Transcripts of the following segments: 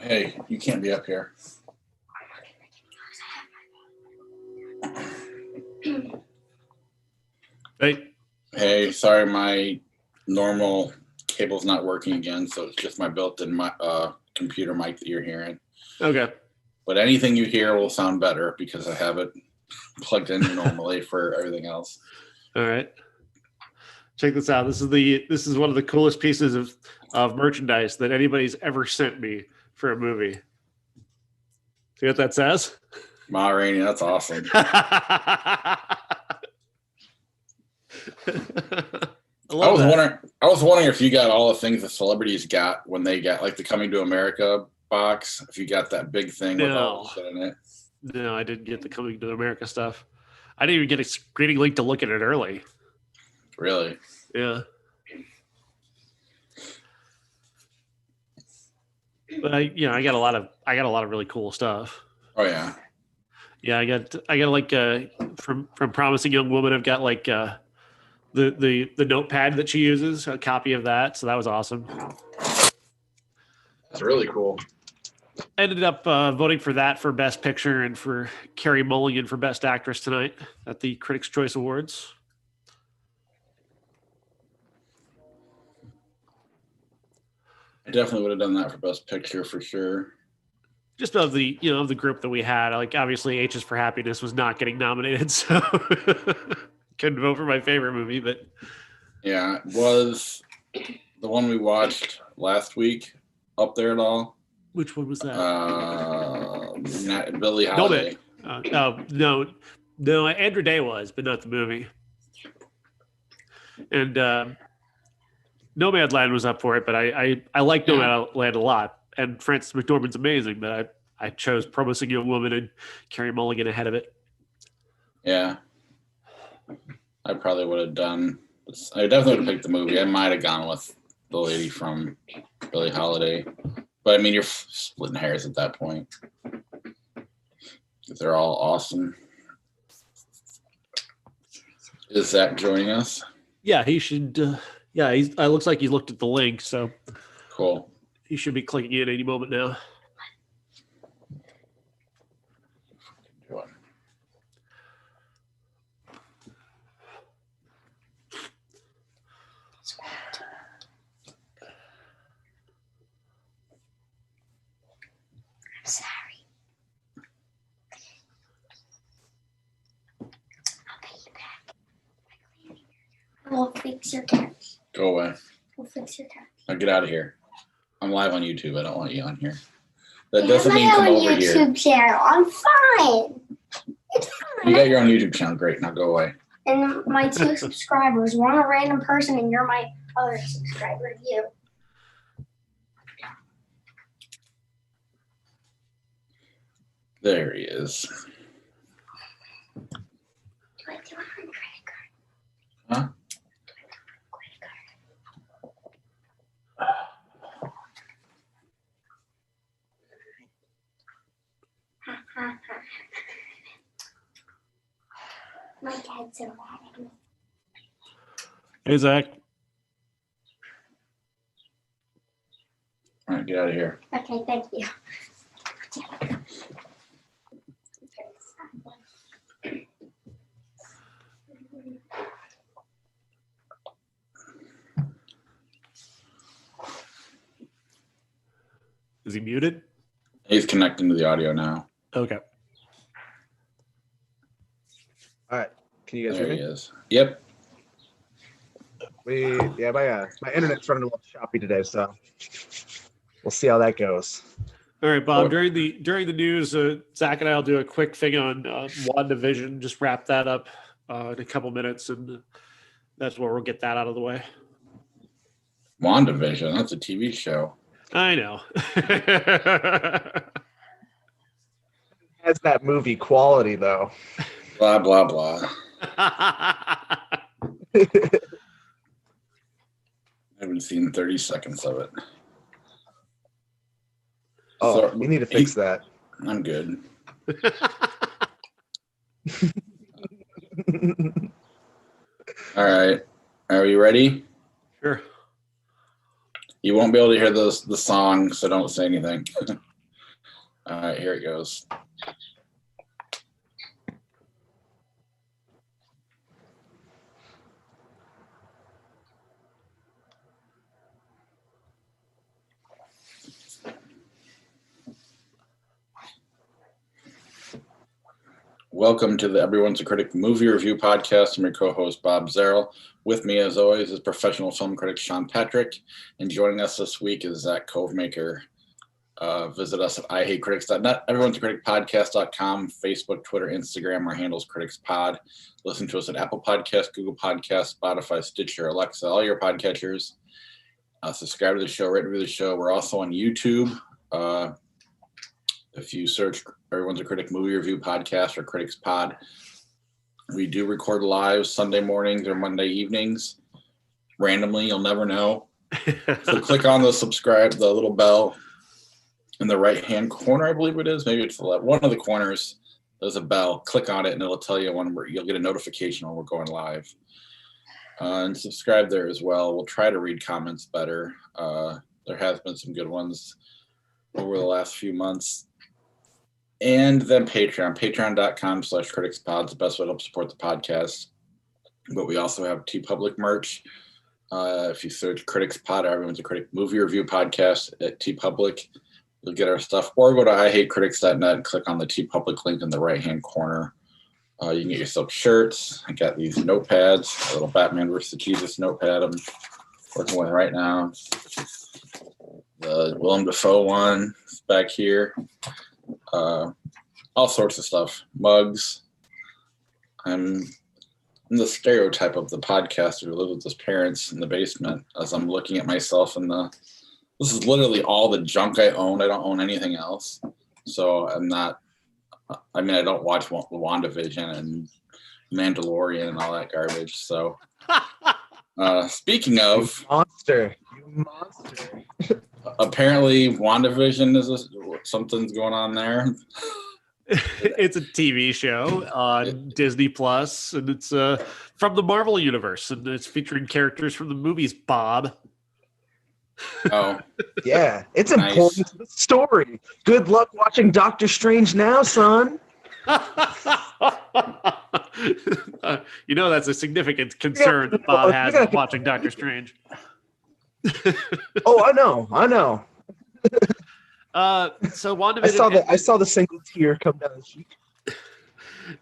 Hey, you can't be up here. Hey, sorry, my normal cable's not working again, so it's just my built-in computer mic that you're hearing. Okay. But anything you hear will sound better because I have it plugged in normally for everything else. All right. Check this out. This is one of the coolest pieces of merchandise that anybody's ever sent me for a movie. See what that says? Ma Rainey, that's awesome. I was wondering if you got all the things the celebrities got when they got like the Coming to America box. If you got that big thing with all the shit in it. No, I didn't get the Coming to America stuff. I didn't even get a screening link to look at it early. Really? Yeah. But I got a lot of really cool stuff. Oh yeah. Yeah, I got like from Promising Young Woman. I've got like the notepad that she uses, a copy of that. So that was awesome. That's really cool. I ended up voting for that for Best Picture and for Carey Mulligan for Best Actress tonight at the Critics' Choice Awards. I definitely would have done that for Best Picture for sure. Just of the of the group that we had, like obviously H is for Happiness was not getting nominated, so couldn't vote for my favorite movie. But yeah, was the one we watched last week up there at all? Which one was that? Billie Holiday. No, Andrew Day was, but not the movie. And Nomadland was up for it, but I like Nomadland a lot. And Frances McDormand's amazing, but I chose Promising Young Woman and Carey Mulligan ahead of it. Yeah. I probably would have done. I definitely would have picked the movie. I might have gone with the lady from Billie Holiday. But, I mean, you're splitting hairs at that point. They're all awesome. Is Zach joining us? Yeah, he should. It looks like he looked at the link, so. Cool. He should be clicking in any moment now. I'm sorry. I'll pay you back. We'll fix your couch. Go away. We'll fix your couch. Now get out of here. I'm live on YouTube. I don't want you on here. That doesn't mean come over here. YouTube channel. I'm fine. It's fine. You got your own YouTube channel. Great. Now go away. And my 2 subscribers. One a random person, and you're my other subscriber. You. There he is. Do I do it on credit card? Huh? My dad's so mad at me. Hey, Zach. All right, get out of here. Okay, thank you. Is he muted? He's connecting to the audio now. Okay. All right. Can you guys There hear he me? is. Yep. My internet's running a little choppy today, so we'll see how that goes. All right, Bob. During the news, Zach and I will do a quick thing on WandaVision. Just wrap that up in a couple minutes, and that's where we'll get that out of the way. WandaVision. That's a TV show. I know. Has that movie quality though? Blah blah blah. I haven't seen 30 seconds of it. Oh, So, we need to fix that. I'm good. All right. Are you ready? Sure. You won't be able to hear the song, so don't say anything. All right, here it goes. Welcome to the Everyone's a Critic movie review podcast. I'm your co-host, Bob Zarrell. With me, as always, is professional film critic Sean Patrick. And joining us this week is Zach Covemaker. Visit us at ihatecritics.net, everyone's a critic podcast.com, Facebook, Twitter, Instagram. Our handle's CriticsPod. Listen to us at Apple Podcasts, Google Podcasts, Spotify, Stitcher, Alexa, all your podcatchers. Subscribe to the show, rate, review the show. We're also on YouTube. If you search Everyone's a Critic movie review podcast or Critics Pod, we do record live Sunday mornings or Monday evenings. Randomly, you'll never know. So click on the subscribe, the little bell in the right-hand corner, I believe it is. Maybe it's the left. One of the corners, there's a bell. Click on it, and it'll tell you when you'll get a notification when we're going live. And subscribe there as well. We'll try to read comments better. There has been some good ones over the last few months. And then patreon.com/criticspod is the best way to help support the podcast. But we also have TeePublic merch. If you search Critics Pod, Everyone's a Critic movie review podcast at TeePublic, you'll get our stuff. Or go to ihatecritics.net and click on the TeePublic link in the right-hand corner. You can get yourself shirts. I got these notepads, a little Batman vs. Jesus notepad I'm working with right now. The Willem Dafoe one is back here. All sorts of stuff. Mugs. I'm the stereotype of the podcaster who lives with his parents in the basement as I'm looking at myself in the... This is literally all the junk I own. I don't own anything else. So I'm not... I mean, I don't watch WandaVision and Mandalorian and all that garbage. So speaking of... You monster. Apparently, WandaVision is something's going on there. It's a TV show on Disney Plus, and it's from the Marvel universe, and it's featuring characters from the movies. Bob. Oh, Yeah, it's Nice. important to the story. Good luck watching Doctor Strange now, son. You know that's a significant concern that Bob has with watching Doctor Strange. Oh, I know. So WandaVision I saw the single tear come down the cheek.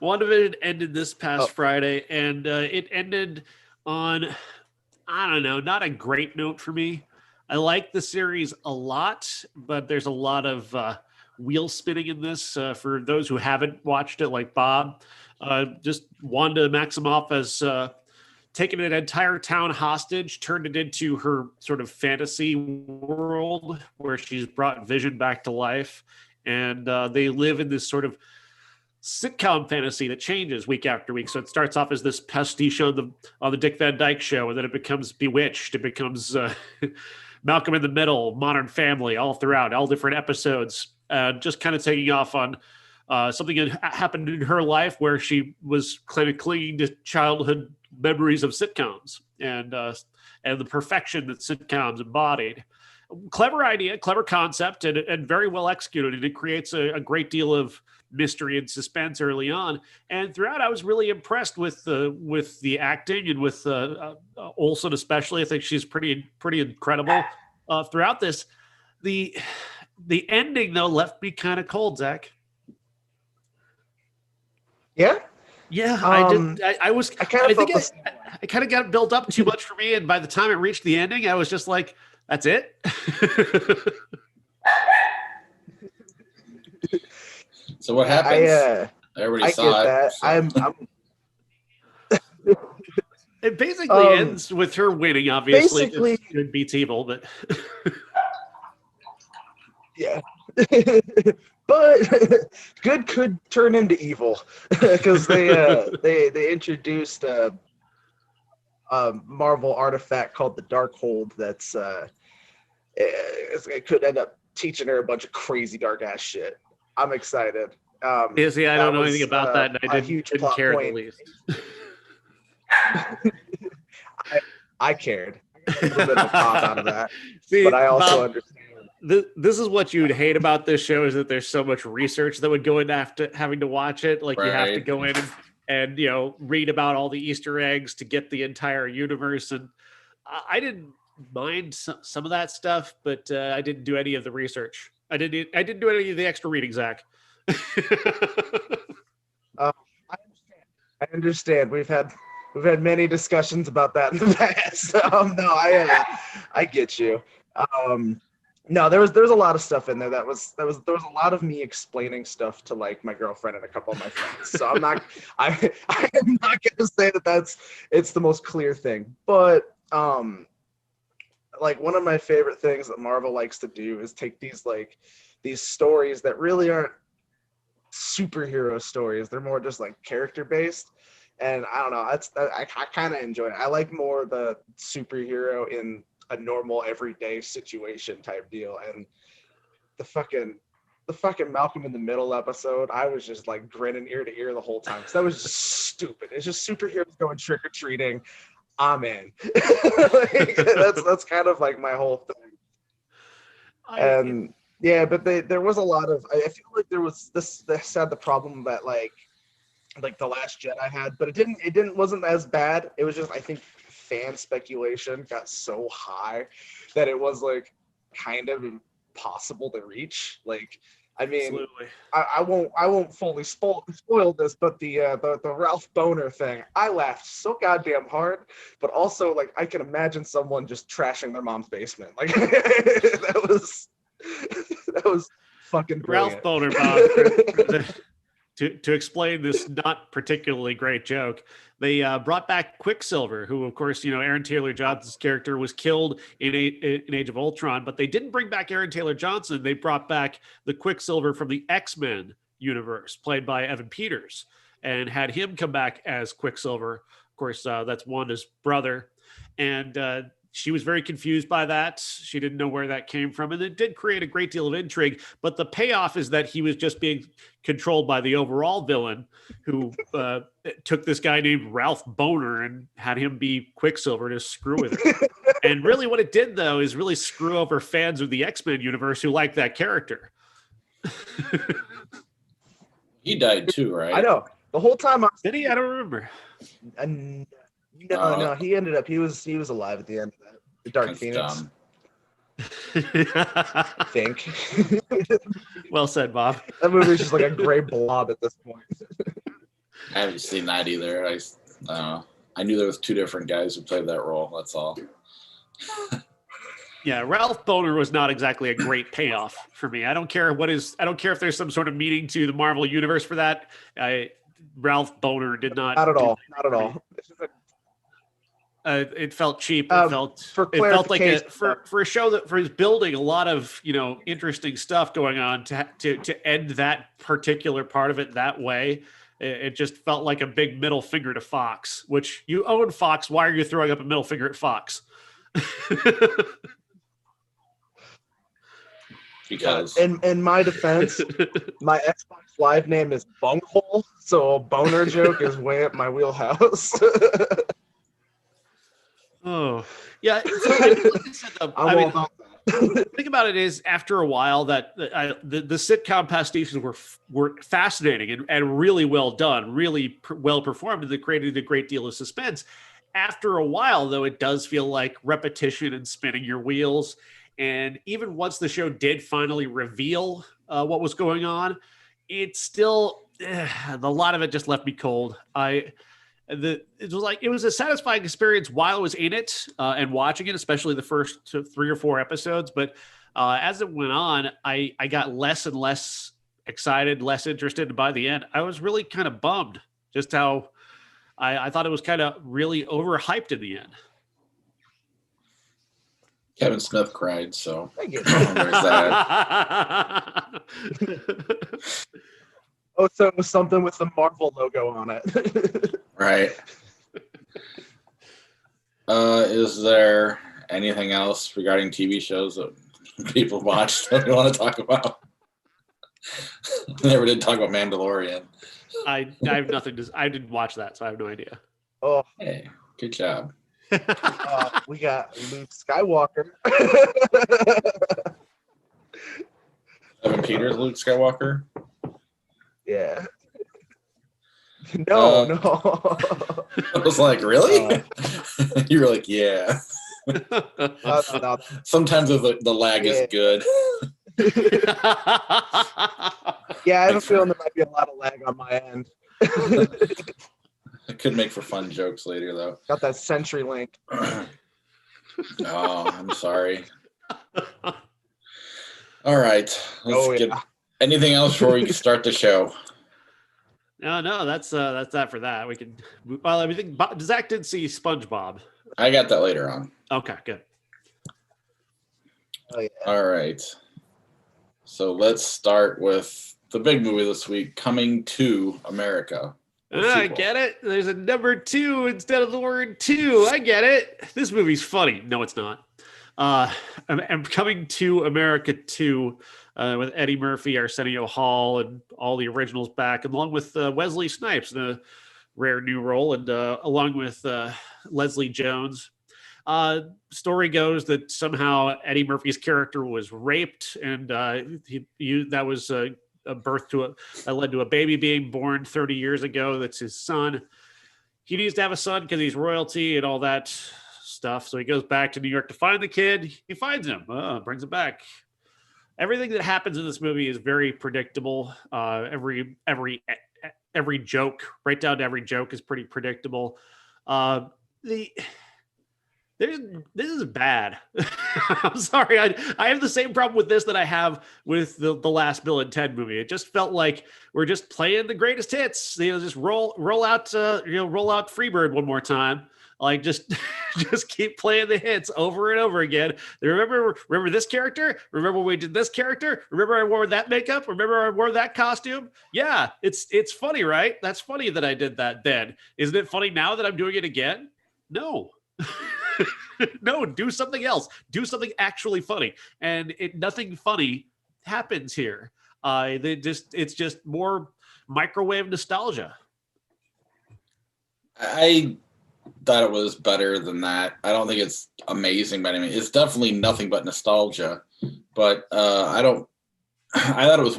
WandaVision ended this past Friday, and it ended on, I don't know, not a great note for me. I like the series a lot, but there's a lot of wheel spinning in this. For those who haven't watched it, like Bob, just Wanda Maximoff has taken an entire town hostage, turned it into her sort of fantasy world where she's brought Vision back to life. And they live in this sort of sitcom fantasy that changes week after week. So it starts off as this pastiche on the Dick Van Dyke Show, and then it becomes Bewitched. It becomes Malcolm in the Middle, Modern Family, all throughout, all different episodes. Just kind of taking off on something that happened in her life where she was kind of clinging to childhood memories of sitcoms and the perfection that sitcoms embodied. Clever idea, clever concept, and very well executed. And it creates a great deal of mystery and suspense early on. And throughout, I was really impressed with the acting and with Olsen especially. I think she's pretty incredible throughout this. The ending though left me kind of cold, Zach. Yeah. Yeah, I did. I kind of got built up too much for me, and by the time it reached the ending, I was just like, "That's it." So what happens? Everybody saw that. it. It basically ends with her winning. Obviously, basically, it beats evil, but yeah. But good could turn into evil because they introduced a Marvel artifact called the Darkhold that's it could end up teaching her a bunch of crazy dark ass shit. I'm excited. I don't know anything about that, and I didn't care in the least. I cared. I got a little bit of a pop out of that, but I also understand this is what you'd hate about this show is that there's so much research that would go into having to watch it. Like you have to Right. go in and read about all the Easter eggs to get the entire universe. And I didn't mind some of that stuff, but I didn't do any of the research. I didn't do any of the extra reading, Zach. I understand. We've had many discussions about that in the past. No, I get you. No, there was a lot of stuff in there there was a lot of me explaining stuff to like my girlfriend and a couple of my friends. So I'm not gonna say that it's the most clear thing, but like one of my favorite things that Marvel likes to do is take these stories that really aren't superhero stories. They're more just like character based. And I don't know, I kind of enjoy it. I like more the superhero in a normal everyday situation type deal. And the fucking Malcolm in the Middle episode, I was just like grinning ear to ear the whole time because that was just stupid. It's just superheroes going trick or treating. I'm in. That's kind of like my whole thing. Yeah, but there was a lot of. I feel like there was this had the problem that like The Last Jedi had, but it wasn't as bad. It was just, I think, fan speculation got so high that it was like kind of impossible to reach. Like, I mean, I won't fully spoil this, but the Ralph Boner thing, I laughed so goddamn hard, but also like I can imagine someone just trashing their mom's basement. Like that was fucking brilliant. Ralph Boner, Bob. To explain this not particularly great joke, they brought back Quicksilver, who, of course, Aaron Taylor Johnson's character was killed in Age of Ultron, but they didn't bring back Aaron Taylor Johnson. They brought back the Quicksilver from the X-Men universe, played by Evan Peters, and had him come back as Quicksilver. Of course, that's Wanda's brother. And she was very confused by that. She didn't know where that came from. And it did create a great deal of intrigue. But the payoff is that he was just being controlled by the overall villain who took this guy named Ralph Boner and had him be Quicksilver to screw with it. And really what it did, though, is really screw over fans of the X-Men universe who like that character. He died too, right? I know. The whole time Did he? I don't remember. No, he ended up. He was alive at the end of that. The Dark Phoenix. I think. Well said, Bob. That movie's just like a gray blob at this point. I haven't seen that either. I knew there was two different guys who played that role. That's all. Yeah, Ralph Boner was not exactly a great payoff for me. I don't care if there's some sort of meaning to the Marvel universe for that. Ralph Boner did not. Not at all. Not at all. It felt cheap. It felt like for a show that was building a lot of interesting stuff going on to end that particular part of it that way. It just felt like a big middle finger to Fox, which you own Fox. Why are you throwing up a middle finger at Fox? Because in my defense, my Xbox Live name is Bunghole, so a boner joke is way up my wheelhouse. Oh, yeah. So, like I said, the thing about it is, after a while, that the sitcom pastiches were fascinating and really well done, really well performed, and they created a great deal of suspense. After a while, though, it does feel like repetition and spinning your wheels. And even once the show did finally reveal what was going on, it still a lot of it just left me cold. It was a satisfying experience while I was in it and watching it, especially the first 3 or 4 episodes. But as it went on, I got less and less excited, less interested. And by the end, I was really kind of bummed just how I thought it was kind of really overhyped in the end. Kevin Smith cried, so Thank you. there's that. Oh, so it was something with the Marvel logo on it. Right. Is there anything else regarding TV shows that people watched that we want to talk about? Never did talk about Mandalorian. I have nothing to. I didn't watch that, so I have no idea. Oh, Hey, good job. we got Luke Skywalker. Evan Peters, Luke Skywalker. Yeah. No. I was like, really? You were like, yeah. No. Sometimes the lag is good. Yeah, I have a feeling there might be a lot of lag on my end. It could make for fun jokes later, though. Got that Century Link. Oh, I'm sorry. All right. Let's get anything else before we start the show. No, that's that for that. We can. Well, I think Zach did see SpongeBob. I got that later on. Okay, good. Oh yeah. All right. So let's start with the big movie this week, Coming to America. I get it. There's a number 2 instead of the word 2. I get it. This movie's funny. No, it's not. I'm Coming to America 2 with Eddie Murphy, Arsenio Hall, and all the originals back, along with Wesley Snipes in a rare new role, and along with Leslie Jones. Story goes that somehow Eddie Murphy's character was raped, and that was a birth to that led to a baby being born 30 years ago. That's his son. He needs to have a son because he's royalty and all that stuff. So he goes back to New York to find the kid. He finds him, brings him back. Everything that happens in this movie is very predictable. Every joke, right down to every joke, is pretty predictable. This is bad. I'm sorry. I have the same problem with this that I have with the last Bill and Ted movie. It just felt like we're just playing the greatest hits. Just roll out Freebird one more time. Like just keep playing the hits over and over again. Remember this character? Remember when we did this character? Remember I wore that makeup? Remember I wore that costume? Yeah, it's funny, right? That's funny that I did that then. Isn't it funny now that I'm doing it again? No. No, do something else. Do something actually funny. And nothing funny happens here. It's just more microwave nostalgia. I thought it was better than that. I don't think it's amazing, but I mean, it's definitely nothing but nostalgia. But I thought it was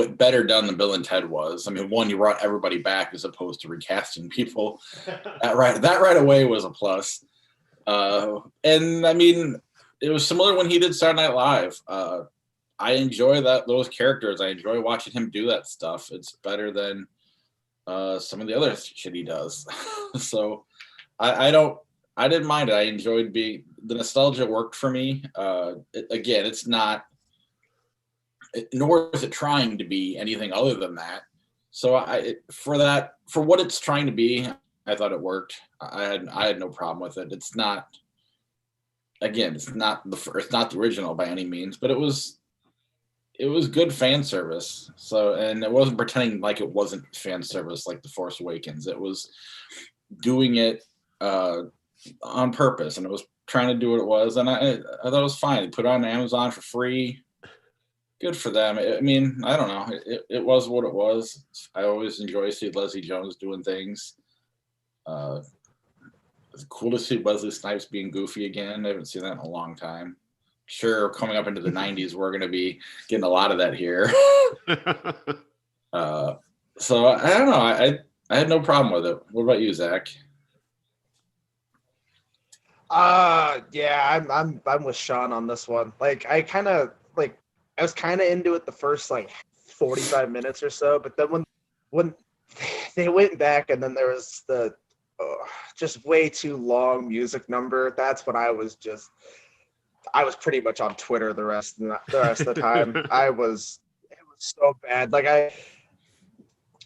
better done than Bill and Ted was. I mean, one, you brought everybody back as opposed to recasting people. That right away was a plus. And I mean, it was similar when he did Saturday Night Live. I enjoy those characters. I enjoy watching him do that stuff. It's better than some of the other shit he does. So I didn't mind it. I enjoyed the nostalgia worked for me. Again, it's not, nor is it trying to be anything other than that. So for what it's trying to be, I thought it worked. I had no problem with it. It's not the original by any means, but it was good fan service. So, and it wasn't pretending like it wasn't fan service like The Force Awakens. It was doing it on purpose, and it was trying to do what it was. And I thought it was fine. They put it on Amazon for free. Good for them. I mean, I don't know. It was what it was. I always enjoy seeing Leslie Jones doing things. It's cool to see Wesley Snipes being goofy again. I haven't seen that in a long time. Sure, coming up into the 90s, we're going to be getting a lot of that here. So I don't know. I had no problem with it. What about you, Zach? Yeah, I'm with Sean on this one. Like I was kind of into it the first 45 minutes or so, but then when they went back and then there was the just way too long music number, that's when I was pretty much on Twitter the rest of the time. It was so bad.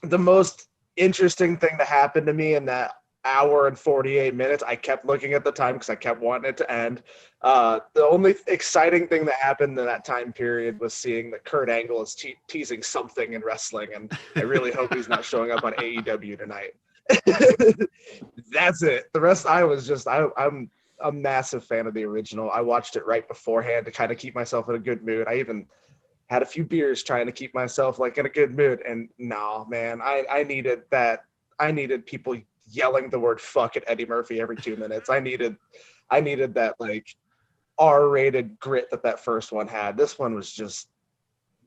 The most interesting thing that happened to me in that hour and 48 minutes, I kept looking at the time because I kept wanting it to end. The only exciting thing that happened in that time period was seeing that Kurt Angle is teasing something in wrestling, and I really hope he's not showing up on AEW tonight. That's it. The rest, I'm a massive fan of the original. I watched it right beforehand to kind of keep myself in a good mood. I even had a few beers trying to keep myself in a good mood. And no, man, I needed that. I needed people yelling the word fuck at Eddie Murphy every 2 minutes. I needed that R-rated grit that first one had. This one was just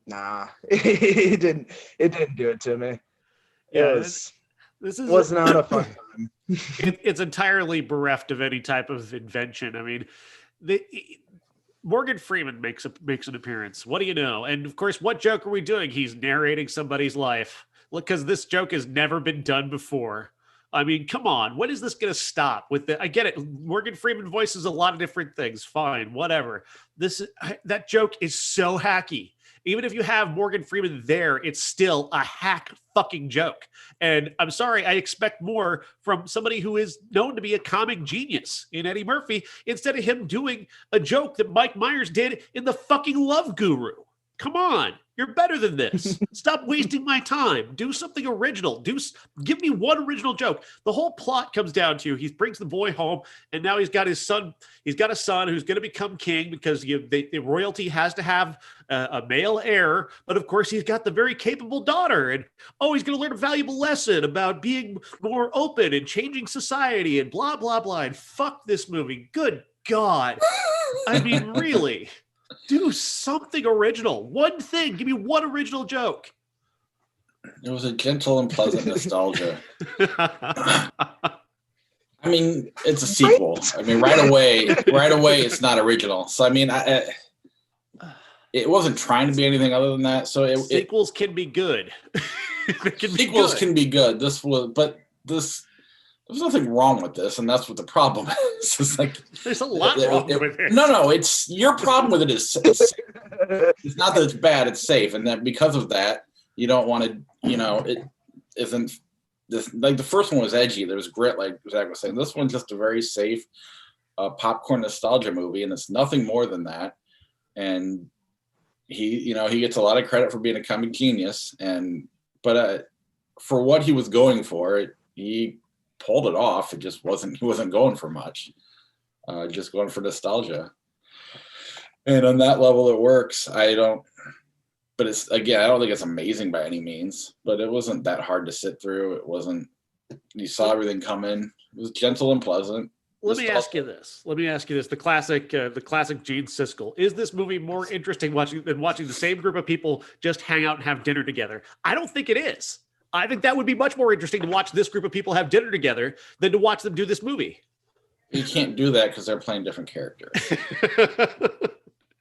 Nah, it didn't. It didn't do it to me. Yeah, It this is was not a fun time. it's entirely bereft of any type of invention. I mean, the Morgan Freeman makes an appearance. What do you know? And of course, what joke are we doing? He's narrating somebody's life. Look, because this joke has never been done before. I mean, come on. When is this going to stop? I get it. Morgan Freeman voices a lot of different things. Fine, whatever. That joke is so hacky. Even if you have Morgan Freeman there, it's still a hack fucking joke. And I'm sorry, I expect more from somebody who is known to be a comic genius in Eddie Murphy instead of him doing a joke that Mike Myers did in The fucking Love Guru. Come on, you're better than this. Stop wasting my time. Do something original. Give me one original joke. The whole plot comes down to he brings the boy home, and now he's got his son. He's got a son who's going to become king because the royalty has to have a male heir. But of course, he's got the very capable daughter, and he's going to learn a valuable lesson about being more open and changing society, and blah blah blah. And fuck this movie. Good God. I mean, really. Do something original. One thing. Give me one original joke. It was a gentle and pleasant nostalgia. I mean, it's a sequel. I mean, right away, it's not original. So, I mean, it wasn't trying to be anything other than that. So, sequels can be good. Sequels can be good. There's nothing wrong with this, and that's what the problem is. It's like there's a lot wrong with it. No, it's your problem with it is it's not that it's bad, it's safe, and that because of that, you don't want to. It isn't this like the first one was edgy. There was grit, like Zach was saying. This one's just a very safe popcorn nostalgia movie, and it's nothing more than that. And he gets a lot of credit for being a comic genius, but for what he was going for, he pulled it off. He wasn't going for much, just going for nostalgia. And on that level, it works. I don't think it's amazing by any means, but it wasn't that hard to sit through. It wasn't, you saw everything come in. It was gentle and pleasant. Let me ask you this. The classic Gene Siskel. Is this movie more interesting than watching the same group of people just hang out and have dinner together? I don't think it is. I think that would be much more interesting to watch this group of people have dinner together than to watch them do this movie. You can't do that because they're playing different characters.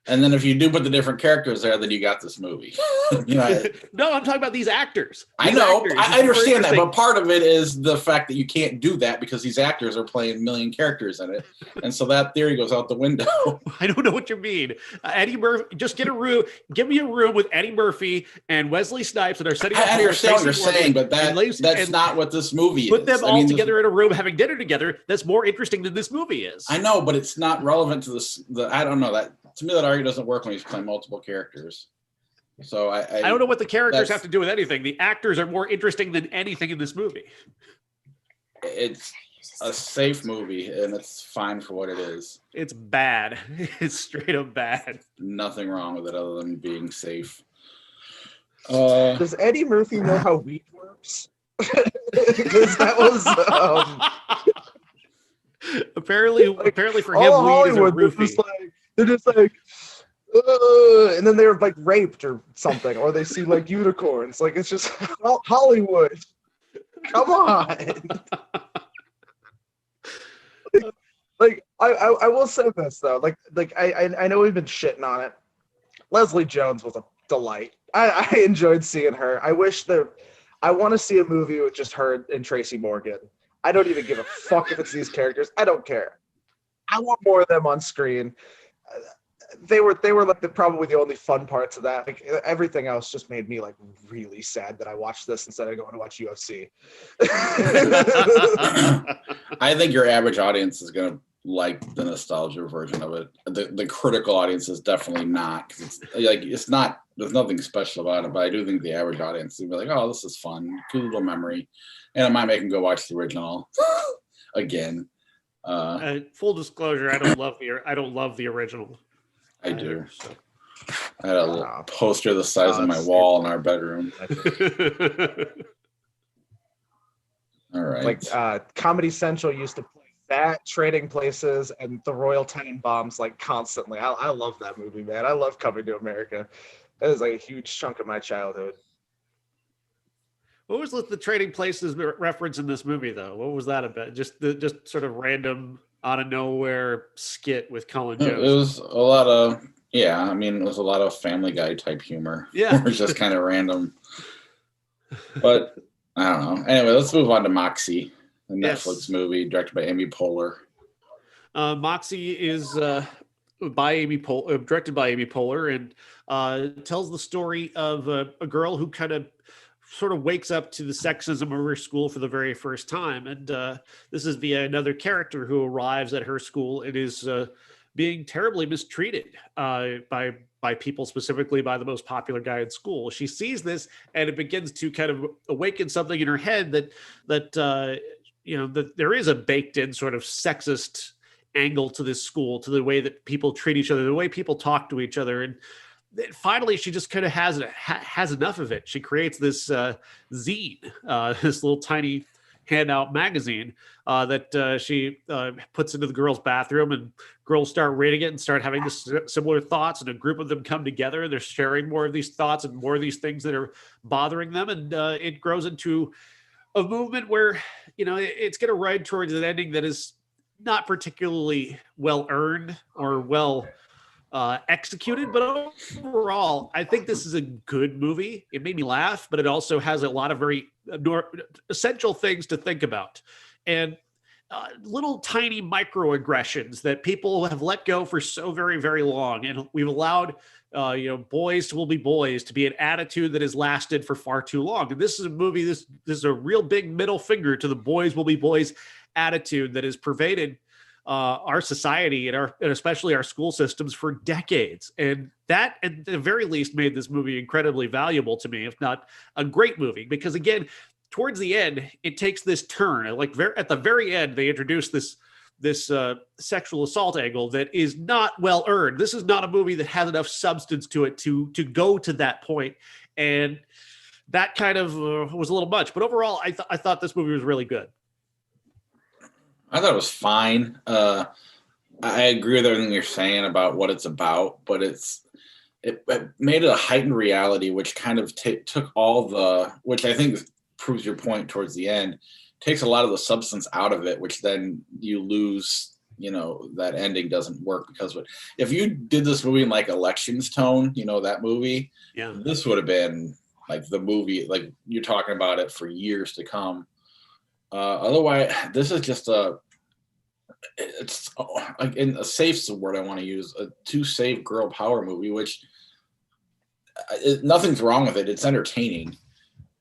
And then if you do put the different characters there, then you got this movie. No, I'm talking about these actors. I know. I understand that, but part of it is the fact that you can't do that because these actors are playing a million characters in it, and so that theory goes out the window. I don't know what you mean. Eddie Murphy, just get a room. Give me a room with Eddie Murphy and Wesley Snipes that are setting up. I understand what you're saying, but that's not what this movie is. Put them all together in a room having dinner together. That's more interesting than this movie is. I know, but it's not relevant to this. I don't know that. To me, that argument doesn't work when he's playing multiple characters. So I don't know what the characters have to do with anything. The actors are more interesting than anything in this movie. It's a safe movie, and it's fine for what it is. It's bad. It's straight up bad. Nothing wrong with it other than being safe. Does Eddie Murphy know how weed works? Because that was apparently for him, weed is a roofie. They're just like, and then they're like raped or something, or they see like unicorns. Like, it's just Hollywood. Come on. like I will say this though. Like I know we've been shitting on it. Leslie Jones was a delight. I enjoyed seeing her. I want to see a movie with just her and Tracy Morgan. I don't even give a fuck if it's these characters. I don't care. I want more of them on screen. They were like probably the only fun parts of that. Like, everything else just made me like really sad that I watched this instead of going to watch UFC. I think your average audience is gonna like the nostalgia version of it. The critical audience is definitely not. It's not. There's nothing special about it, but I do think the average audience will be like, "Oh, this is fun, good little memory," and I might make them go watch the original again. Full disclosure, I don't love the original. I do. So. I had a little poster the size of my wall in our bedroom. All right. Like Comedy Central used to play that, Trading Places, and the Royal Tenenbaums like constantly. I love that movie, man. I love Coming to America. That is like a huge chunk of my childhood. What was the Trading Places reference in this movie, though? What was that about? Just sort of random, out of nowhere skit with Colin It Jost. was a lot of, yeah, I mean, it was a lot of Family Guy type humor. Yeah. It was just kind of random. But I don't know. Anyway, let's move on to Moxie, the Netflix movie directed by Amy Poehler. Moxie is by Amy directed by Amy Poehler, and tells the story of a girl who kind of sort of wakes up to the sexism of her school for the very first time. And this is via another character who arrives at her school and is being terribly mistreated by people, specifically by the most popular guy in school. She sees this, and it begins to kind of awaken something in her head that there is a baked in sort of sexist angle to this school, to the way that people treat each other, the way people talk to each other. And finally, she just kind of has enough of it. She creates this zine, this little tiny handout magazine that she puts into the girls' bathroom, and girls start reading it and start having this similar thoughts. And a group of them come together, and they're sharing more of these thoughts and more of these things that are bothering them. And it grows into a movement where, it's going to ride towards an ending that is not particularly well earned or well executed, but overall, I think this is a good movie. It made me laugh, but it also has a lot of very essential things to think about, and little tiny microaggressions that people have let go for so very, very long, and we've allowed boys will be boys to be an attitude that has lasted for far too long. And this is a movie. This is a real big middle finger to the boys will be boys attitude that has pervaded our society and especially our school systems for decades. And that, at the very least, made this movie incredibly valuable to me, if not a great movie. Because again, towards the end, it takes this turn. Like at the very end, they introduce this sexual assault angle that is not well earned. This is not a movie that has enough substance to it to go to that point. And that kind of was a little much. But overall, I thought this movie was really good. I thought it was fine. I agree with everything you're saying about what it's about, but it made it a heightened reality, which kind of took all which I think proves your point towards the end, takes a lot of the substance out of it, which then you lose, that ending doesn't work because if you did this movie in like Elections tone, that movie, yeah, this would have been like the movie, like you're talking about it for years to come. Otherwise, this is just it's like in a safe word I want to use, a too safe girl power movie, which nothing's wrong with it. It's entertaining.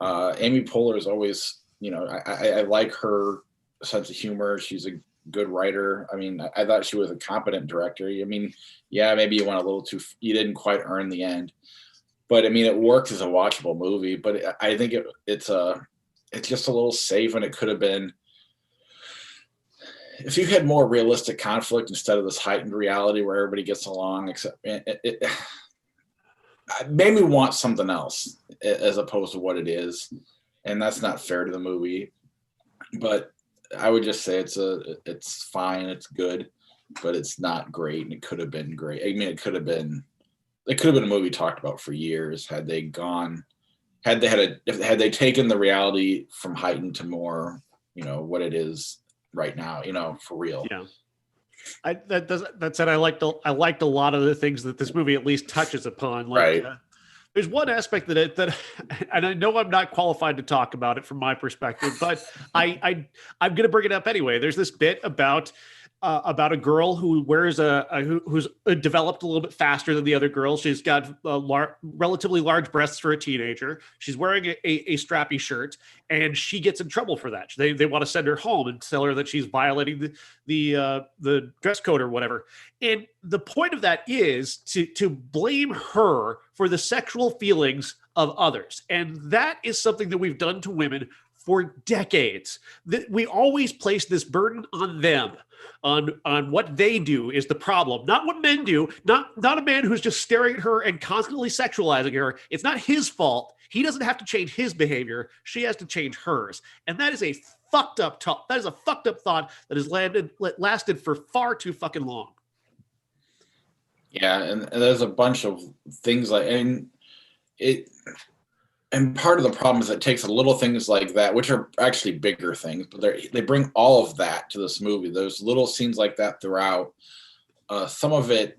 Amy Poehler is always, I like her sense of humor. She's a good writer. I mean, I thought she was a competent director. I mean, yeah, maybe you went a little too, you didn't quite earn the end, but I mean, it works as a watchable movie. But I think it's just a little safe, and it could have been, if you had more realistic conflict instead of this heightened reality where everybody gets along, except it made me want something else as opposed to what it is. And that's not fair to the movie, but I would just say it's fine. It's good, but it's not great. And it could have been great. I mean, it could have been a movie talked about for years had they taken the reality from heightened to more, what it is right now, for real. Yeah. That said, I liked a lot of the things that this movie at least touches upon. Like, right. There's one aspect that, and I know I'm not qualified to talk about it from my perspective, but I'm going to bring it up anyway. There's this bit about a girl who wears who's developed a little bit faster than the other girls. She's got relatively large breasts for a teenager. She's wearing a strappy shirt, and she gets in trouble for that. They want to send her home and tell her that she's violating the dress code or whatever. And the point of that is to blame her for the sexual feelings of others. And that is something that we've done to women for decades. That we always place this burden on them, on what they do is the problem, not what men do. Not a man who's just staring at her and constantly sexualizing her. It's not his fault. He doesn't have to change his behavior. She has to change hers. And that is a fucked up thought that has lasted for far too fucking long. Yeah, and there's a bunch of things like, and it. And part of the problem is it takes little things like that, which are actually bigger things, but they bring all of that to this movie. There's little scenes like that throughout. Some of it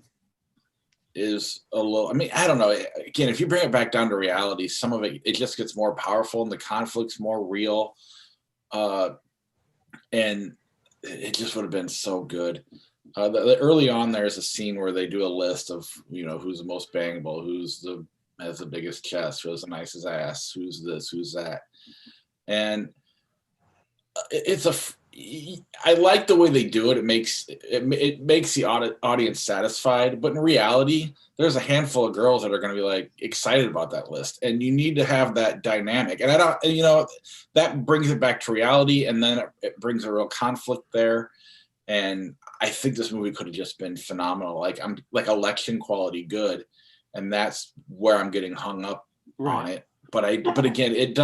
is a little, I mean, I don't know. Again, if you bring it back down to reality, some of it just gets more powerful and the conflict's more real. And it just would have been so good. Early on, there's a scene where they do a list of, who's the most bangable, has the biggest chest, who has the nicest ass, who's this, who's that. And I like the way they do it. It makes the audience satisfied. But in reality, there's a handful of girls that are going to be like excited about that list, and you need to have that dynamic. And that brings it back to reality, and then it brings a real conflict there. And I think this movie could have just been phenomenal, like election quality good, and that's where I'm getting hung up on it. But again, it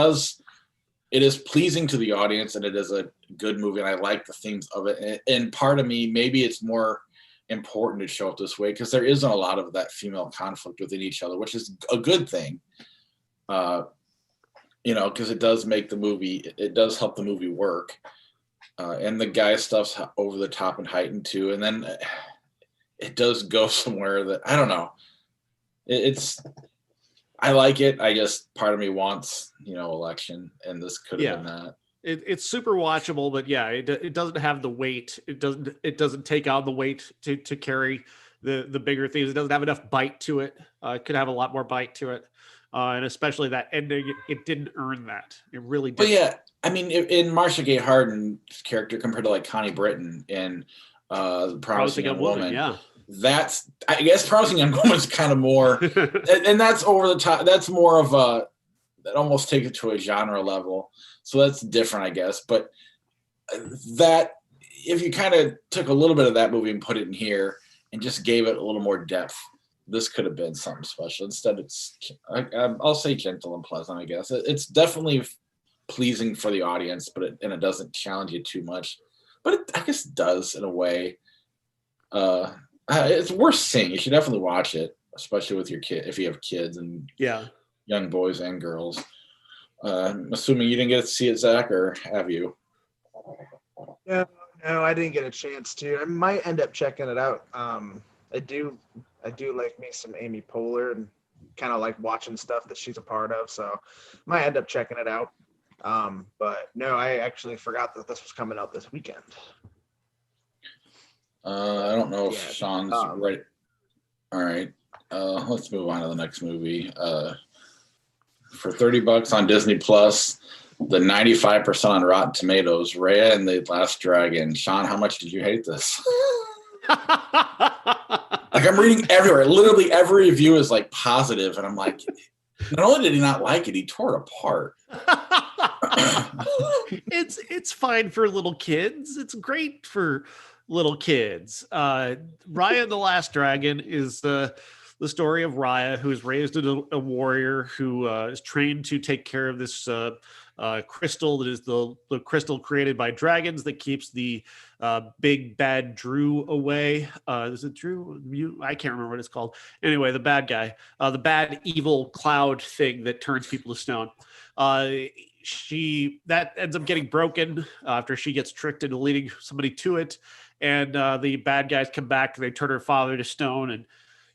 is pleasing to the audience, and it is a good movie, and I like the themes of it. And part of me, maybe it's more important to show it this way because there isn't a lot of that female conflict within each other, which is a good thing. Because it does make the movie, it does help the movie work. And the guy stuff's over the top and heightened too. And then it does go somewhere that, I don't know. I like it. I just, part of me wants, election, and this could have been that. It's super watchable, but yeah, it doesn't have the weight. It doesn't take on the weight to carry the bigger themes. It doesn't have enough bite to it. It could have a lot more bite to it. And especially that ending, it didn't earn that. It really didn't. But yeah, I mean, in Marcia Gay Harden's character compared to like Connie Britton in Promising Young Woman, yeah. That's, I guess, Promising Young Woman's kind of more, and that's over the top. That's more of that almost takes it to a genre level. So that's different, I guess. But that, if you kind of took a little bit of that movie and put it in here and just gave it a little more depth, this could have been something special. Instead, I'll say gentle and pleasant, I guess. It's definitely pleasing for the audience, but it doesn't challenge you too much. But I guess it does in a way. It's worth seeing. You should definitely watch it, especially with your kid, if you have kids and young boys and girls. I'm assuming you didn't get to see it, Zach, or have you? No, I didn't get a chance to. I might end up checking it out. I do like me some Amy Poehler and kind of like watching stuff that she's a part of, so might end up checking it out. But no, I actually forgot that this was coming out this weekend. I don't know if Sean's right. All right. Let's move on to the next movie. For $30 on Disney Plus, the 95% on Rotten Tomatoes, Raya and the Last Dragon. Sean, how much did you hate this? Like, I'm reading everywhere. Literally every review is like positive, and I'm like, not only did he not like it, he tore it apart. It's fine for little kids. It's great for little kids. Raya and the Last Dragon is the story of Raya, who is raised as a warrior who is trained to take care of this crystal that is the crystal created by dragons that keeps the big bad Drew away. Is it Drew? I can't remember what it's called. Anyway, the bad guy, the bad evil cloud thing that turns people to stone. That ends up getting broken after she gets tricked into leading somebody to it. And the bad guys come back. They turn her father to stone, and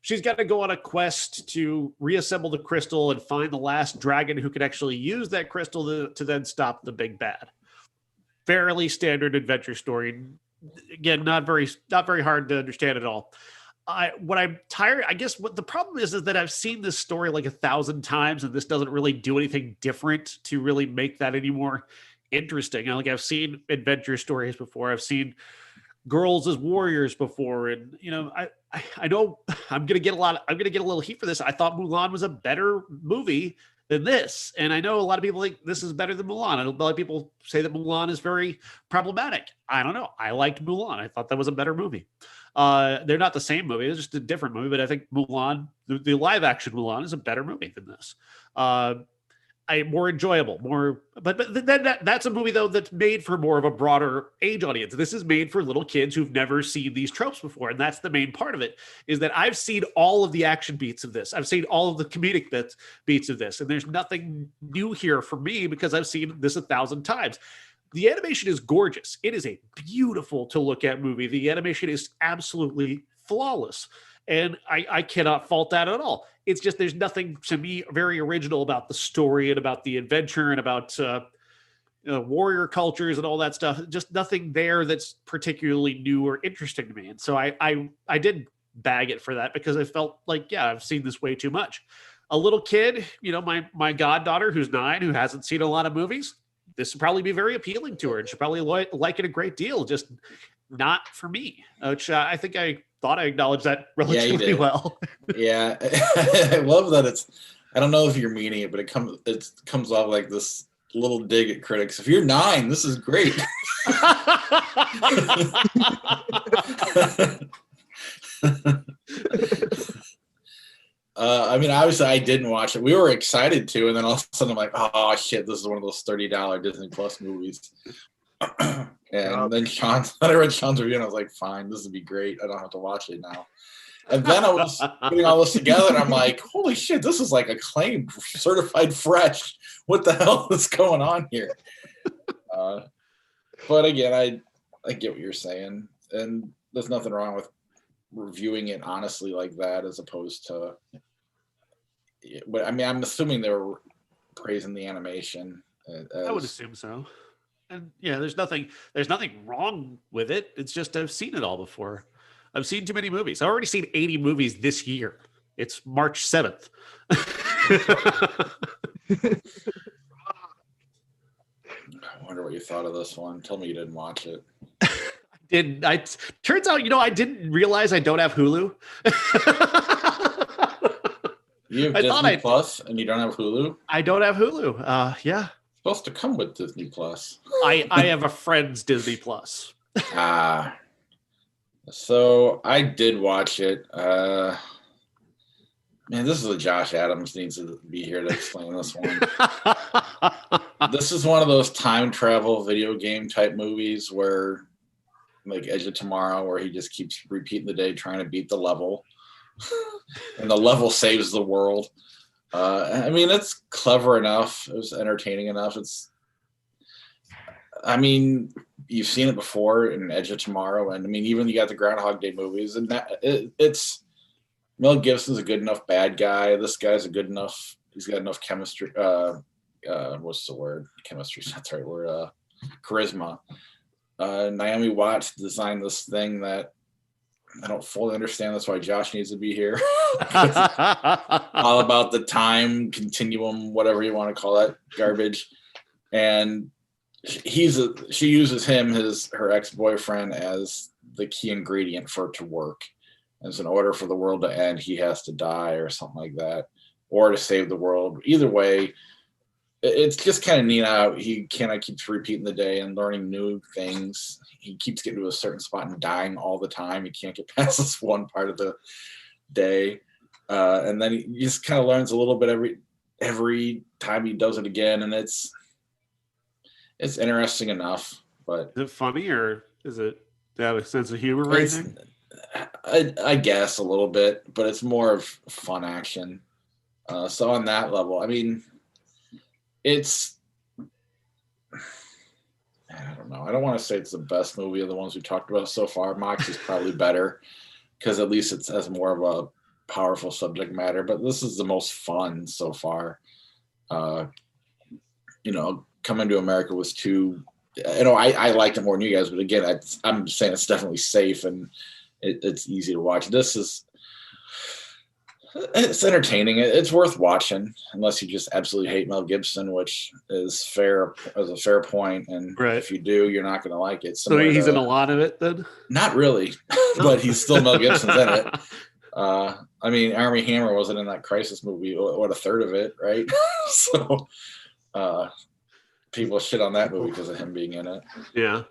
she's got to go on a quest to reassemble the crystal and find the last dragon who can actually use that crystal to then stop the big bad. Fairly standard adventure story. Again, not very hard to understand at all. What I'm tired, I guess what the problem is that I've seen this story like 1,000 times, and this doesn't really do anything different to really make that any more interesting. Like, I've seen adventure stories before. I've seen girls as warriors before, and I know I'm gonna get a little heat for this. I thought Mulan was a better movie than this, and I know a lot of people think this is better than Mulan. I know a lot of people say that Mulan is very problematic. I don't know. I liked Mulan. I thought that was a better movie. They're not the same movie. It's just a different movie, but I think Mulan, the live action Mulan, is a better movie than this. more enjoyable, but then that's a movie though that's made for more of a broader age audience. This is made for little kids who've never seen these tropes before, and that's the main part of it. Is that I've seen all of the action beats of this, I've seen all of the comedic beats of this, and there's nothing new here for me because I've seen this 1,000 times. The animation is gorgeous. It is a beautiful to look at movie. The animation is absolutely flawless. And I cannot fault that at all. It's just there's nothing to me very original about the story and about the adventure and about warrior cultures and all that stuff. Just nothing there that's particularly new or interesting to me. And so I did bag it for that because I felt like, yeah, I've seen this way too much. A little kid, my goddaughter who's 9, who hasn't seen a lot of movies, this would probably be very appealing to her and she'll probably like it a great deal. Just not for me, which I think I thought I acknowledged that relatively well. Yeah. I love that I don't know if you're meaning it, but it comes off like this little dig at critics. If you're 9, this is great. Obviously I didn't watch it. We were excited to, and then all of a sudden I'm like, oh shit, this is one of those $30 Disney Plus movies. And then I read Sean's review and I was like, fine, this would be great. I don't have to watch it now. And then I was putting all this together and I'm like, holy shit, this is like acclaimed, certified fresh. What the hell is going on here? But again, I get what you're saying. And there's nothing wrong with reviewing it honestly like that as opposed to, but I'm assuming they were praising the animation. I would assume so. And yeah, there's nothing wrong with it. It's just I've seen it all before. I've seen too many movies. I've already seen 80 movies this year. It's March 7th. I wonder what you thought of this one. Tell me you didn't watch it. Turns out, I didn't realize I don't have Hulu. You have Disney Plus and you don't have Hulu? I don't have Hulu. Yeah. Supposed to come with Disney Plus. I have a friend's Disney Plus. So I did watch it. Man, this is what Josh Adams needs to be here to explain this one. This is one of those time travel video game type movies where, like Edge of Tomorrow, where he just keeps repeating the day trying to beat the level. And the level saves the world. It's clever enough. It was entertaining enough. You've seen it before in Edge of Tomorrow, and even you got the Groundhog Day movies, and it's Mel Gibson's a good enough bad guy. This guy's he's got enough chemistry. What's the word? Chemistry's not the right word. Charisma. Naomi Watts designed this thing that I don't fully understand. That's why Josh needs to be here. All about the time continuum, whatever you want to call that garbage. And she uses her ex-boyfriend as the key ingredient for it to work. As in order for the world to end, he has to die or something like that, or to save the world. Either way, it's just kind of neat how he kind of keeps repeating the day and learning new things. He keeps getting to a certain spot and dying all the time. He can't get past this one part of the day. And then he just kind of learns a little bit every time he does it again. And it's interesting enough. But is it funny, or does it have a sense of humor or anything? I guess a little bit, but it's more of fun action. So on that level, it's, I don't know. I don't want to say it's the best movie of the ones we talked about so far. Moxie's probably better because at least it has more of a powerful subject matter, but this is the most fun so far. Coming to America was too, I liked it more than you guys, but again, I'm saying it's definitely safe and it's easy to watch. It's entertaining. It's worth watching unless you just absolutely hate Mel Gibson, which is fair as a fair point. And right. If you do, you're not going to like it. So he's in a lot of it then? Not really, but he's still Mel Gibson's in it. Armie Hammer wasn't in that Crisis movie. What, a third of it, right? So people shit on that movie because of him being in it. Yeah.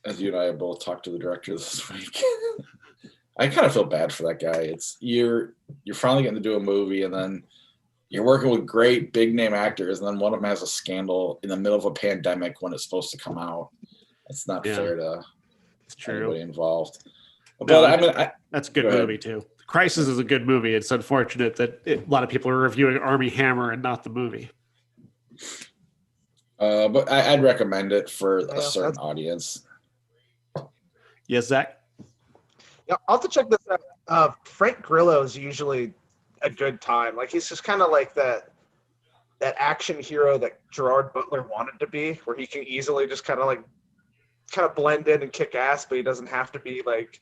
As you and I have both talked to the director this week. I kind of feel bad for that guy. You're finally getting to do a movie, and then you're working with great big name actors, and then one of them has a scandal in the middle of a pandemic when it's supposed to come out. It's not fair to anybody involved. But no, that's a good movie too. Crisis is a good movie. It's unfortunate that a lot of people are reviewing Armie Hammer and not the movie. But I'd recommend it for a certain audience. Yes, Zach? Yeah, I'll have to check this out. Frank Grillo is usually a good time. Like, he's just kind of like that action hero that Gerard Butler wanted to be, where he can easily just kind of blend in and kick ass, but he doesn't have to be like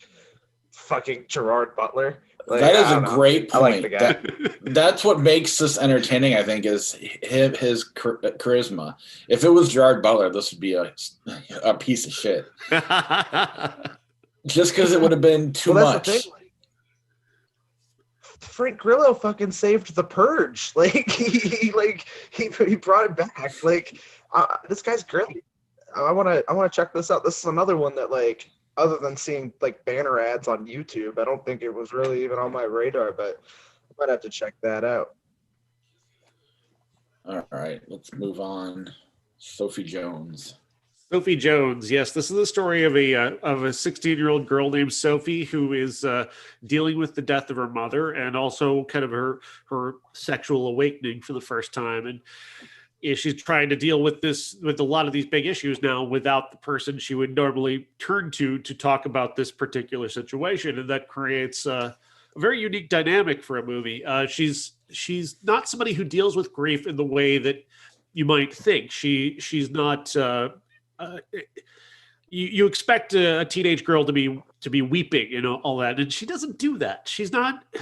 fucking Gerard Butler. Like, that is a great point. I like the guy. That's what makes this entertaining, I think, is his charisma. If it was Gerard Butler, this would be a piece of shit. Just because it would have been too much. The thing. Frank Grillo fucking saved The Purge. Like he brought it back. Like this guy's great. I want to check this out. This is another one that, like, other than seeing like banner ads on YouTube, I don't think it was really even on my radar, but I might have to check that out. All right, let's move on. Sophie Jones. Sophie Jones, yes. This is the story of a 16-year-old girl named Sophie who is dealing with the death of her mother and also kind of her sexual awakening for the first time. And she's trying to deal with a lot of these big issues now without the person she would normally turn to talk about this particular situation. And that creates a very unique dynamic for a movie. She's not somebody who deals with grief in the way that you might think. She's not... you expect a teenage girl to be weeping, all that, and she doesn't do that.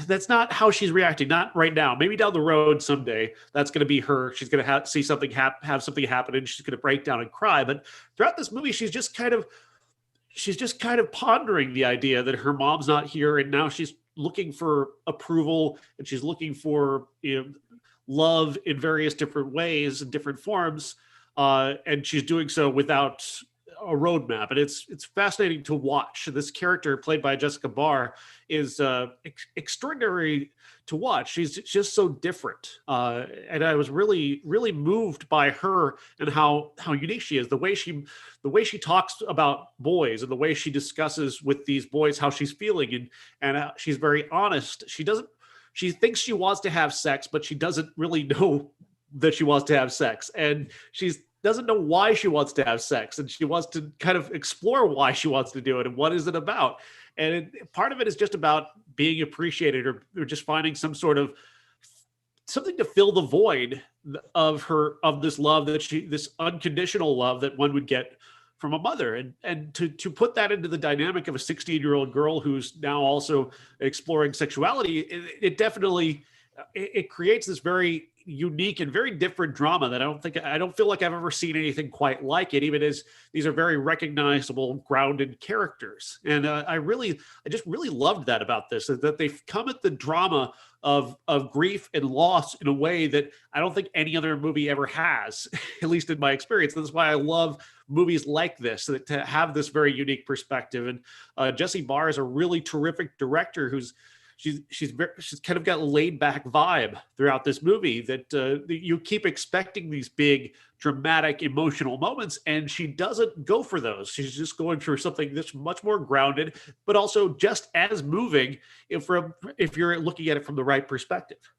That's not how she's reacting. Not right now. Maybe down the road someday that's going to be her. She's going to see something have something happen, and she's going to break down and cry. But throughout this movie, she's just kind of pondering the idea that her mom's not here, and now she's looking for approval, and she's looking for love in various different ways and different forms. And she's doing so without a roadmap, and it's fascinating to watch. This character, played by Jessica Barr, is extraordinary to watch. She's just so different, and I was really, really moved by her and how unique she is. The way she talks about boys and the way she discusses with these boys how she's feeling, and she's very honest. She thinks she wants to have sex, but she doesn't really know that she wants to have sex, and she's doesn't know why she wants to have sex, and she wants to kind of explore why she wants to do it and what is it about. And part of it is just about being appreciated or just finding something to fill the void of this love this unconditional love that one would get from a mother. And to put that into the dynamic of a 16-year-old girl who's now also exploring sexuality, it definitely creates this very unique and very different drama that I don't feel like I've ever seen anything quite like it, even as these are very recognizable, grounded characters. And I just really loved that about this, that they've come at the drama of grief and loss in a way that I don't think any other movie ever has, at least in my experience. And that's why I love movies like this, to have this very unique perspective. And Jessie Barr is a really terrific director she's kind of got a laid back vibe throughout this movie that you keep expecting these big dramatic emotional moments, and she doesn't go for those. She's just going for something that's much more grounded, but also just as moving if you're looking at it from the right perspective.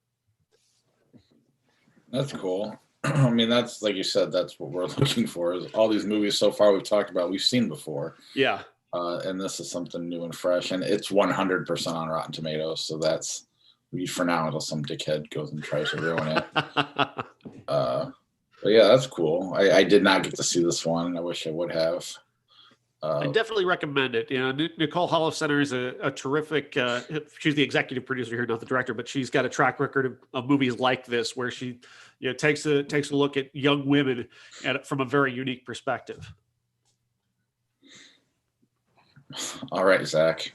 That's cool. I mean, that's, like you said, that's what we're looking for, is all these movies so far we've talked about, we've seen before. Yeah. And this is something new and fresh, and it's 100% on Rotten Tomatoes. So that's for now until some dickhead goes and tries to ruin it. But yeah, that's cool. I did not get to see this one. I wish I would have. I definitely recommend it. Nicole Holofcener is a terrific. She's the executive producer here, not the director, but she's got a track record of movies like this where she takes a look at young women from a very unique perspective. All right, Zach.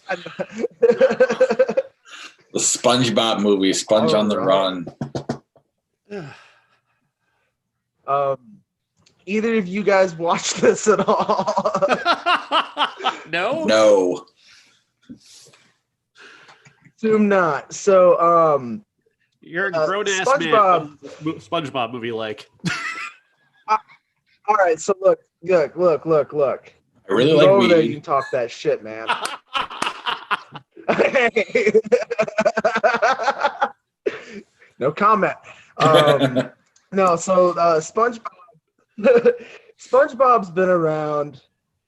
The SpongeBob movie, Sponge on the Run. Either of you guys watch this at all? No. No. assume not. So, You're a grown ass SpongeBob. man. SpongeBob movie like. All right, so look. I really You like go over there, you Weedy. can talk that shit, man. No comment. No, so SpongeBob's been around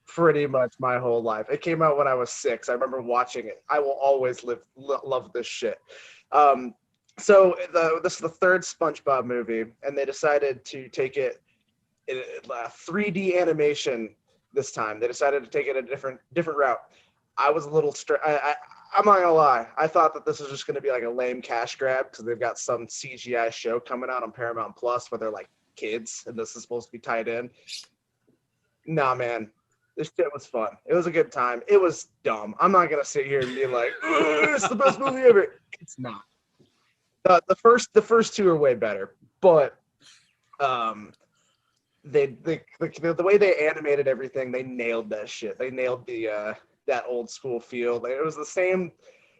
pretty much my whole life. It came out when I was 6. I remember watching it. I will always love this shit. So this is the third SpongeBob movie, and they decided to take it in 3D animation this time. They decided to take it a different route. I was a little I'm not gonna lie. I thought that this was just gonna be like a lame cash grab because they've got some CGI show coming out on Paramount Plus where they're like kids, and this is supposed to be tied in. Nah, man, this shit was fun. It was a good time. It was dumb. I'm not gonna sit here and be like, it's the best movie ever. It's not. The first two are way better, but the way they animated everything, they nailed that shit. They nailed the that old school feel. It was the same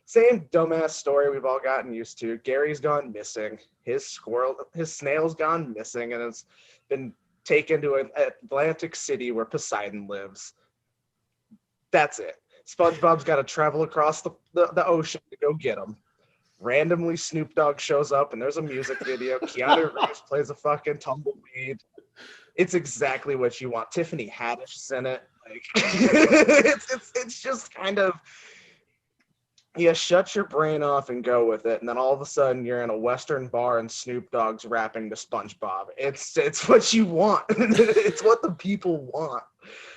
dumbass story we've all gotten used to. Gary's gone missing. His snail's gone missing, and it's been taken to Atlantic City where Poseidon lives. That's it. SpongeBob's got to travel across the ocean to go get him. Randomly, Snoop Dogg shows up, and there's a music video. Keanu Reeves plays a fucking tumbleweed. It's exactly what you want. Tiffany Haddish's in it. Like, it's just kind of, you shut your brain off and go with it, and then all of a sudden you're in a Western bar and Snoop Dogg's rapping to SpongeBob. It's what you want. It's what the people want.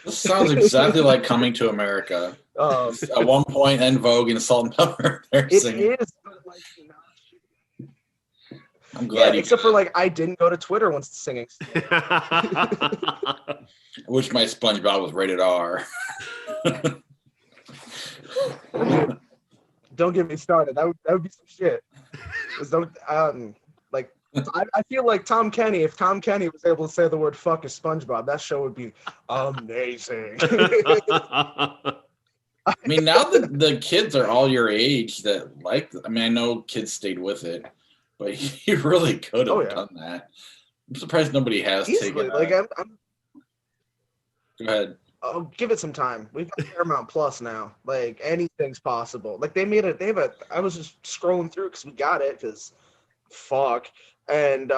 This sounds exactly like Coming to America. At one point, En Vogue and Salt and Pepper. It is, but like, I'm glad. Except for like, I didn't go to Twitter once the singing. I wish my SpongeBob was rated R. Don't get me started. That would be some shit. I feel like Tom Kenny. If Tom Kenny was able to say the word "fuck" as SpongeBob, that show would be amazing. I mean, now that the kids are all your age, I know kids stayed with it, but you really could have done that. I'm surprised nobody has Easily, taken. Go ahead. I'll give it some time. We've got Paramount Plus now. Like, anything's possible. Like, I was just scrolling through because we got it, because fuck. And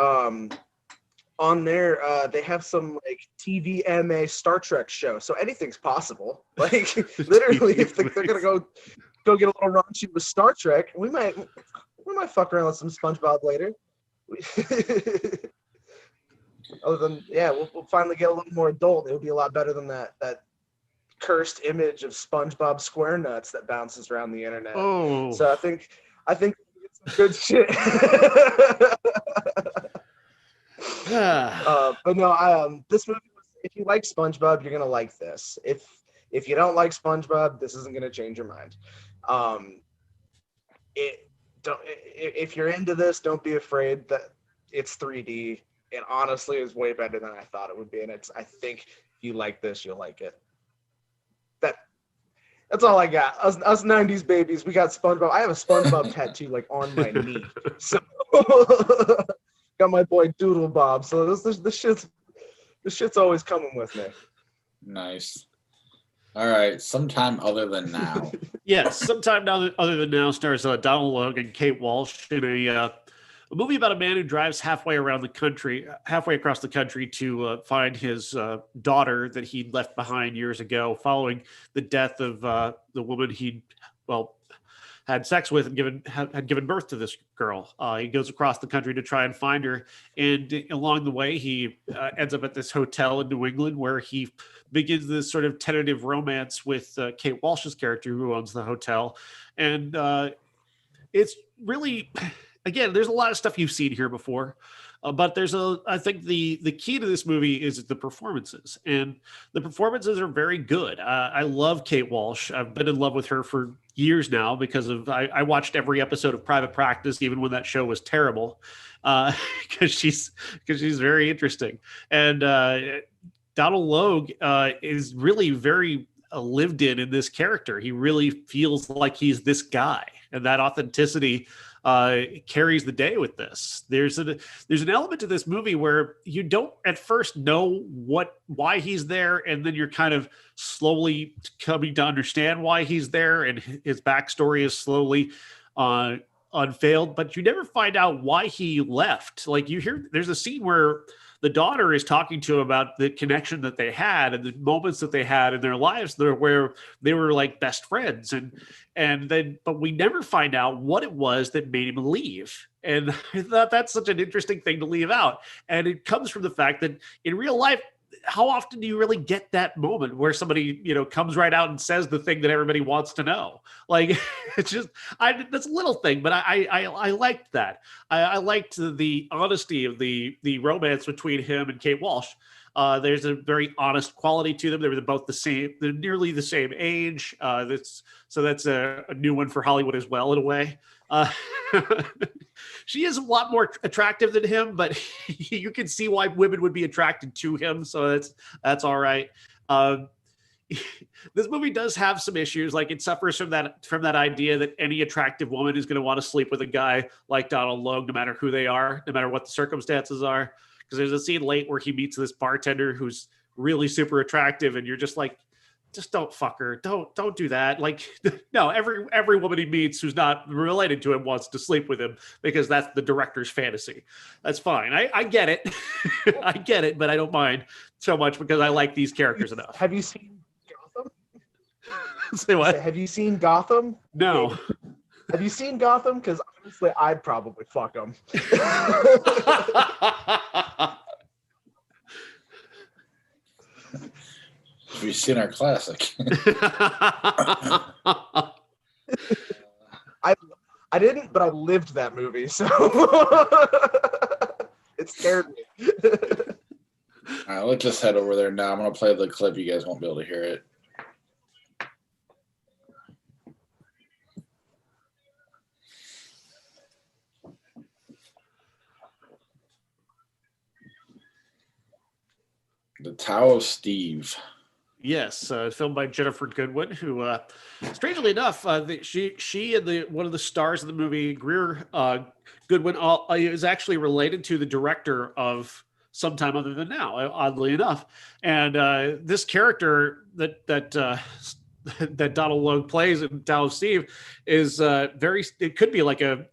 on there, they have some like TVMA Star Trek show. So anything's possible. Like, literally, if they're gonna go get a little raunchy with Star Trek, we might fuck around with some SpongeBob later. Other than, we'll finally get a little more adult. It'll be a lot better than that cursed image of SpongeBob Square Nuts that bounces around the internet. Oh. So I think it's some good shit. But no, this movie, if you like SpongeBob, you're gonna like this. If you don't like SpongeBob, this isn't gonna change your mind. If you're into this, don't be afraid that it's 3D. It honestly is way better than I thought it would be, and I think if you like this, you'll like it. That's all I got. Us 90s babies, we got SpongeBob. I have a SpongeBob tattoo like on my knee. So got my boy Doodle Bob. So this shit's always coming with me. Nice. All right, sometime other than now. Yes, sometime other than now stars Donald Logue and Kate Walsh in a movie about a man who drives halfway across the country to find his daughter that he'd left behind years ago, following the death of the woman he'd had sex with and had given birth to this girl. He goes across the country to try and find her, and along the way, he ends up at this hotel in New England where he begins this sort of tentative romance with Kate Walsh's character, who owns the hotel, and it's really. Again, there's a lot of stuff you've seen here before, but I think the key to this movie is the performances, and the performances are very good. I love Kate Walsh. I've been in love with her for years now because I watched every episode of Private Practice, even when that show was terrible, because she's very interesting. And Donald Logue is really very lived in this character. He really feels like he's this guy. and that authenticity carries the day with this. There's an element to this movie where you don't at first know why he's there, and then you're kind of slowly coming to understand why he's there, and his backstory is slowly unveiled, but you never find out why he left. Like, you hear there's a scene where the daughter is talking to him about the connection that they had and the moments that they had in their lives where they were like best friends, and then but we never find out what it was that made him leave. And I thought that's such an interesting thing to leave out, and it comes from the fact that in real life, how often do you really get that moment where somebody, comes right out and says the thing that everybody wants to know? Like, it's just, that's a little thing, but I liked that. I liked the honesty of the romance between him and Kate Walsh. There's a very honest quality to them. They were both the same. They're nearly the same age. That's a new one for Hollywood as well, in a way. She is a lot more attractive than him, but you can see why women would be attracted to him. So that's all right. This movie does have some issues. Like, it suffers from that idea that any attractive woman is going to want to sleep with a guy like Donald Logue, no matter who they are, no matter what the circumstances are. Because there's a scene late where he meets this bartender who's really super attractive, and you're just like, just don't fuck her. Don't do that. Like, no, every woman he meets who's not related to him wants to sleep with him because that's the director's fantasy. That's fine. I get it. I get it, but I don't mind so much because I like these characters enough. Have you seen Gotham? Say what? Have you seen Gotham? No. Have you seen Gotham? Because honestly, I'd probably fuck him. Have you seen our classic? I didn't, but I lived that movie, so it scared me. All right, let's just head over there now. I'm going to play the clip. You guys won't be able to hear it. The Tao of Steve. Yes, filmed by Jennifer Goodwin, who, strangely enough, she and one of the stars of the movie, Greer Goodwin, is actually related to the director of Sometime Other Than Now, oddly enough. And this character that Donald Logue plays in Tao of Steve is it could be like a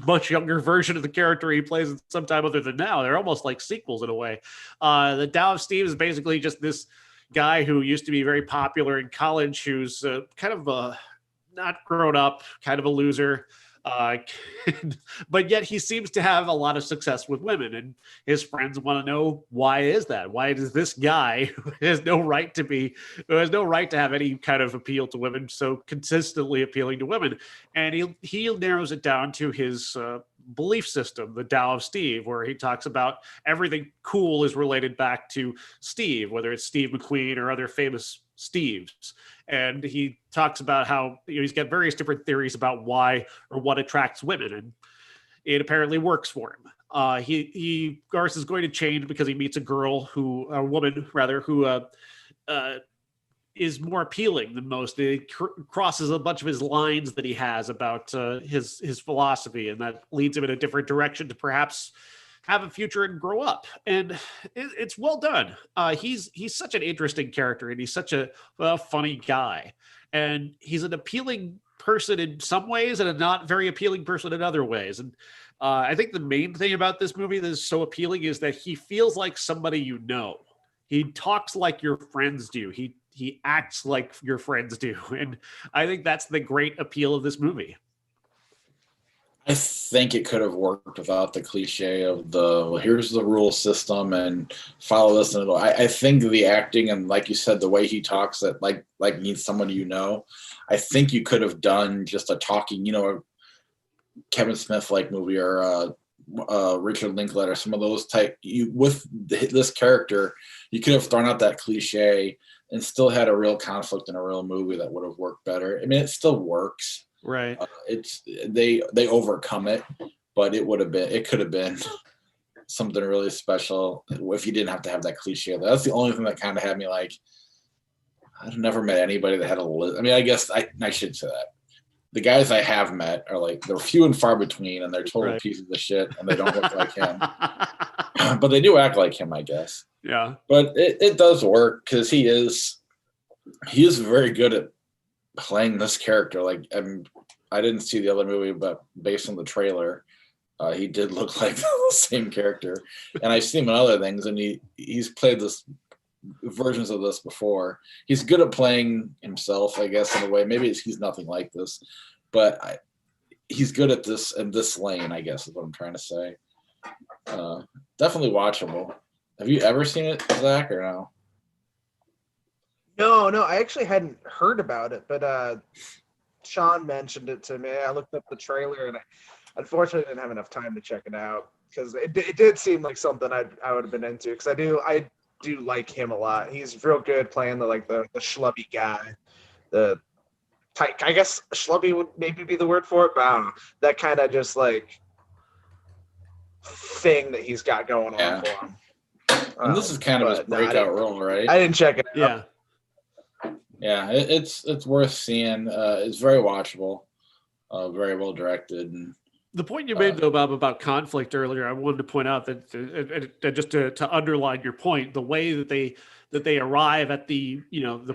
much younger version of the character he plays in Sometime Other Than Now. They're almost like sequels in a way. The Tao of Steve is basically just this guy who used to be very popular in college, who's kind of not grown up, kind of a loser, but yet he seems to have a lot of success with women, and his friends want to know, why is that? Why does this guy who has no right to have any kind of appeal to women so consistently appealing to women? And he narrows it down to his belief system, the Tao of Steve, where he talks about everything cool is related back to Steve, whether it's Steve McQueen or other famous Steves. And he talks about how he's got various different theories about why or what attracts women, and it apparently works for him. He of course is going to change because he meets a woman who is more appealing than most. It crosses a bunch of his lines that he has about his philosophy, and that leads him in a different direction to perhaps have a future and grow up. And it's well done. He's such an interesting character, and he's such a funny guy. And he's an appealing person in some ways and a not very appealing person in other ways. And I think the main thing about this movie that is so appealing is that he feels like somebody you know. He talks like your friends do. He acts like your friends do. And I think that's the great appeal of this movie. I think it could have worked without the cliche of here's the rule system and follow this. And I think the acting and, like you said, the way he talks, that like means someone you know. I think you could have done just a talking, Kevin Smith like movie, or Richard Linklater, some of those type. With this character, you could have thrown out that cliche and still had a real conflict in a real movie that would have worked better. I mean, it still works. Right. They overcome it, but it could have been something really special if you didn't have to have that cliche. That's the only thing that kind of had me like, I've never met anybody that had a list. I mean, I guess I should say that. the guys I have met are like they're few and far between, and they're total Right. pieces of shit, and they don't look like him, but they do act like him, I guess. Yeah. But it does work because he is very good at playing this character. Like I didn't see the other movie, but based on the trailer, he did look like the same character. And I've seen him in other things, and he's played this versions of this before. He's good at playing himself, I guess, in a way. Maybe he's nothing like this, but he's good at this in this lane, I guess is what I'm trying to say. Definitely watchable. Have you ever seen it, Zach, or no? No, I actually hadn't heard about it, but Sean mentioned it to me. I looked up the trailer, and I unfortunately didn't have enough time to check it out because it did seem like something I would have been into because I do like him a lot. He's real good playing the schlubby guy, the type. I guess schlubby would maybe be the word for it, but I don't know. That kind of just like thing that he's got going on for him. And this is kind of his breakout role, right? I didn't check it out. Yeah, it's worth seeing. It's very watchable, very well directed. And the point you made though, Bob, about conflict earlier, I wanted to point out that just to underline your point, the way that they arrive at the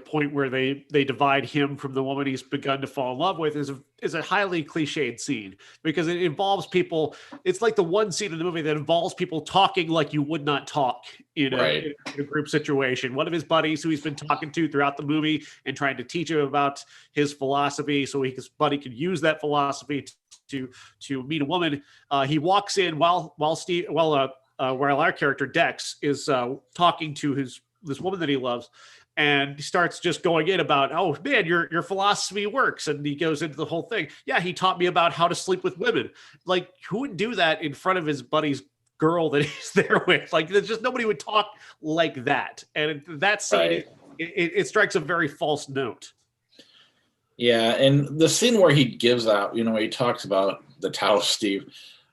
point where they divide him from the woman he's begun to fall in love with is a highly cliched scene because it involves people. It's like the one scene in the movie that involves people talking like you would not talk in a group situation. One of his buddies who he's been talking to throughout the movie and trying to teach him about his philosophy so his buddy could use that philosophy to meet a woman. He walks in while our character Dex is talking to this woman that he loves, and he starts just going in about, oh man, your philosophy works, and he goes into the whole thing. Yeah, he taught me about how to sleep with women. Like, who would do that in front of his buddy's girl that he's there with? Like, there's just nobody would talk like that. And that scene, it strikes a very false note. Yeah, and the scene where he gives out, where he talks about the Tao of Steve,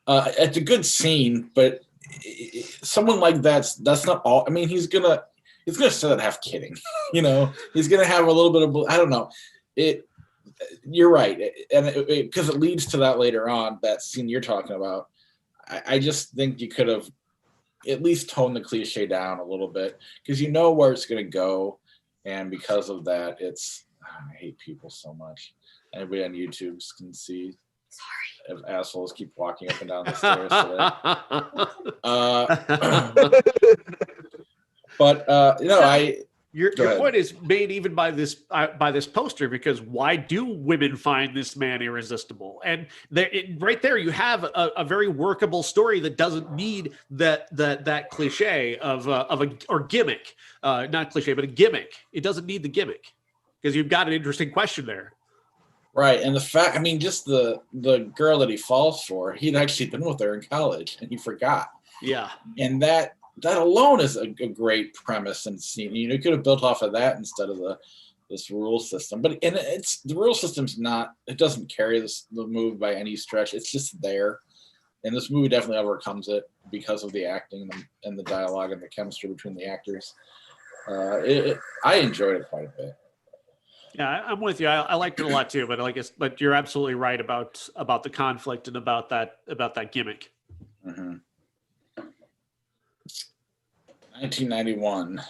it's a good scene, but someone like that's not all. I mean, he's gonna say that half kidding, He's gonna have a little bit of, I don't know. You're right, and because it leads to that later on, that scene you're talking about. I just think you could have at least toned the cliche down a little bit because you know where it's gonna go, and because of that, I hate people so much. Anybody on YouTube can see. Sorry. If assholes keep walking up and down the stairs today. But your point is made even by this poster, because why do women find this man irresistible? And right there you have a very workable story that doesn't need that cliche or gimmick, not cliche, but a gimmick. It doesn't need the gimmick. Because you've got an interesting question there. Right. And the fact, just the girl that he falls for, he'd actually been with her in college and he forgot. Yeah. And that alone is a great premise and scene. You could have built off of that instead of this rule system. But the rule system's it doesn't carry the movie by any stretch. It's just there. And this movie definitely overcomes it because of the acting and the dialogue and the chemistry between the actors. I enjoyed it quite a bit. Yeah, I'm with you. I liked it a lot too, but you're absolutely right about the conflict and about that gimmick. Mm-hmm. 1991,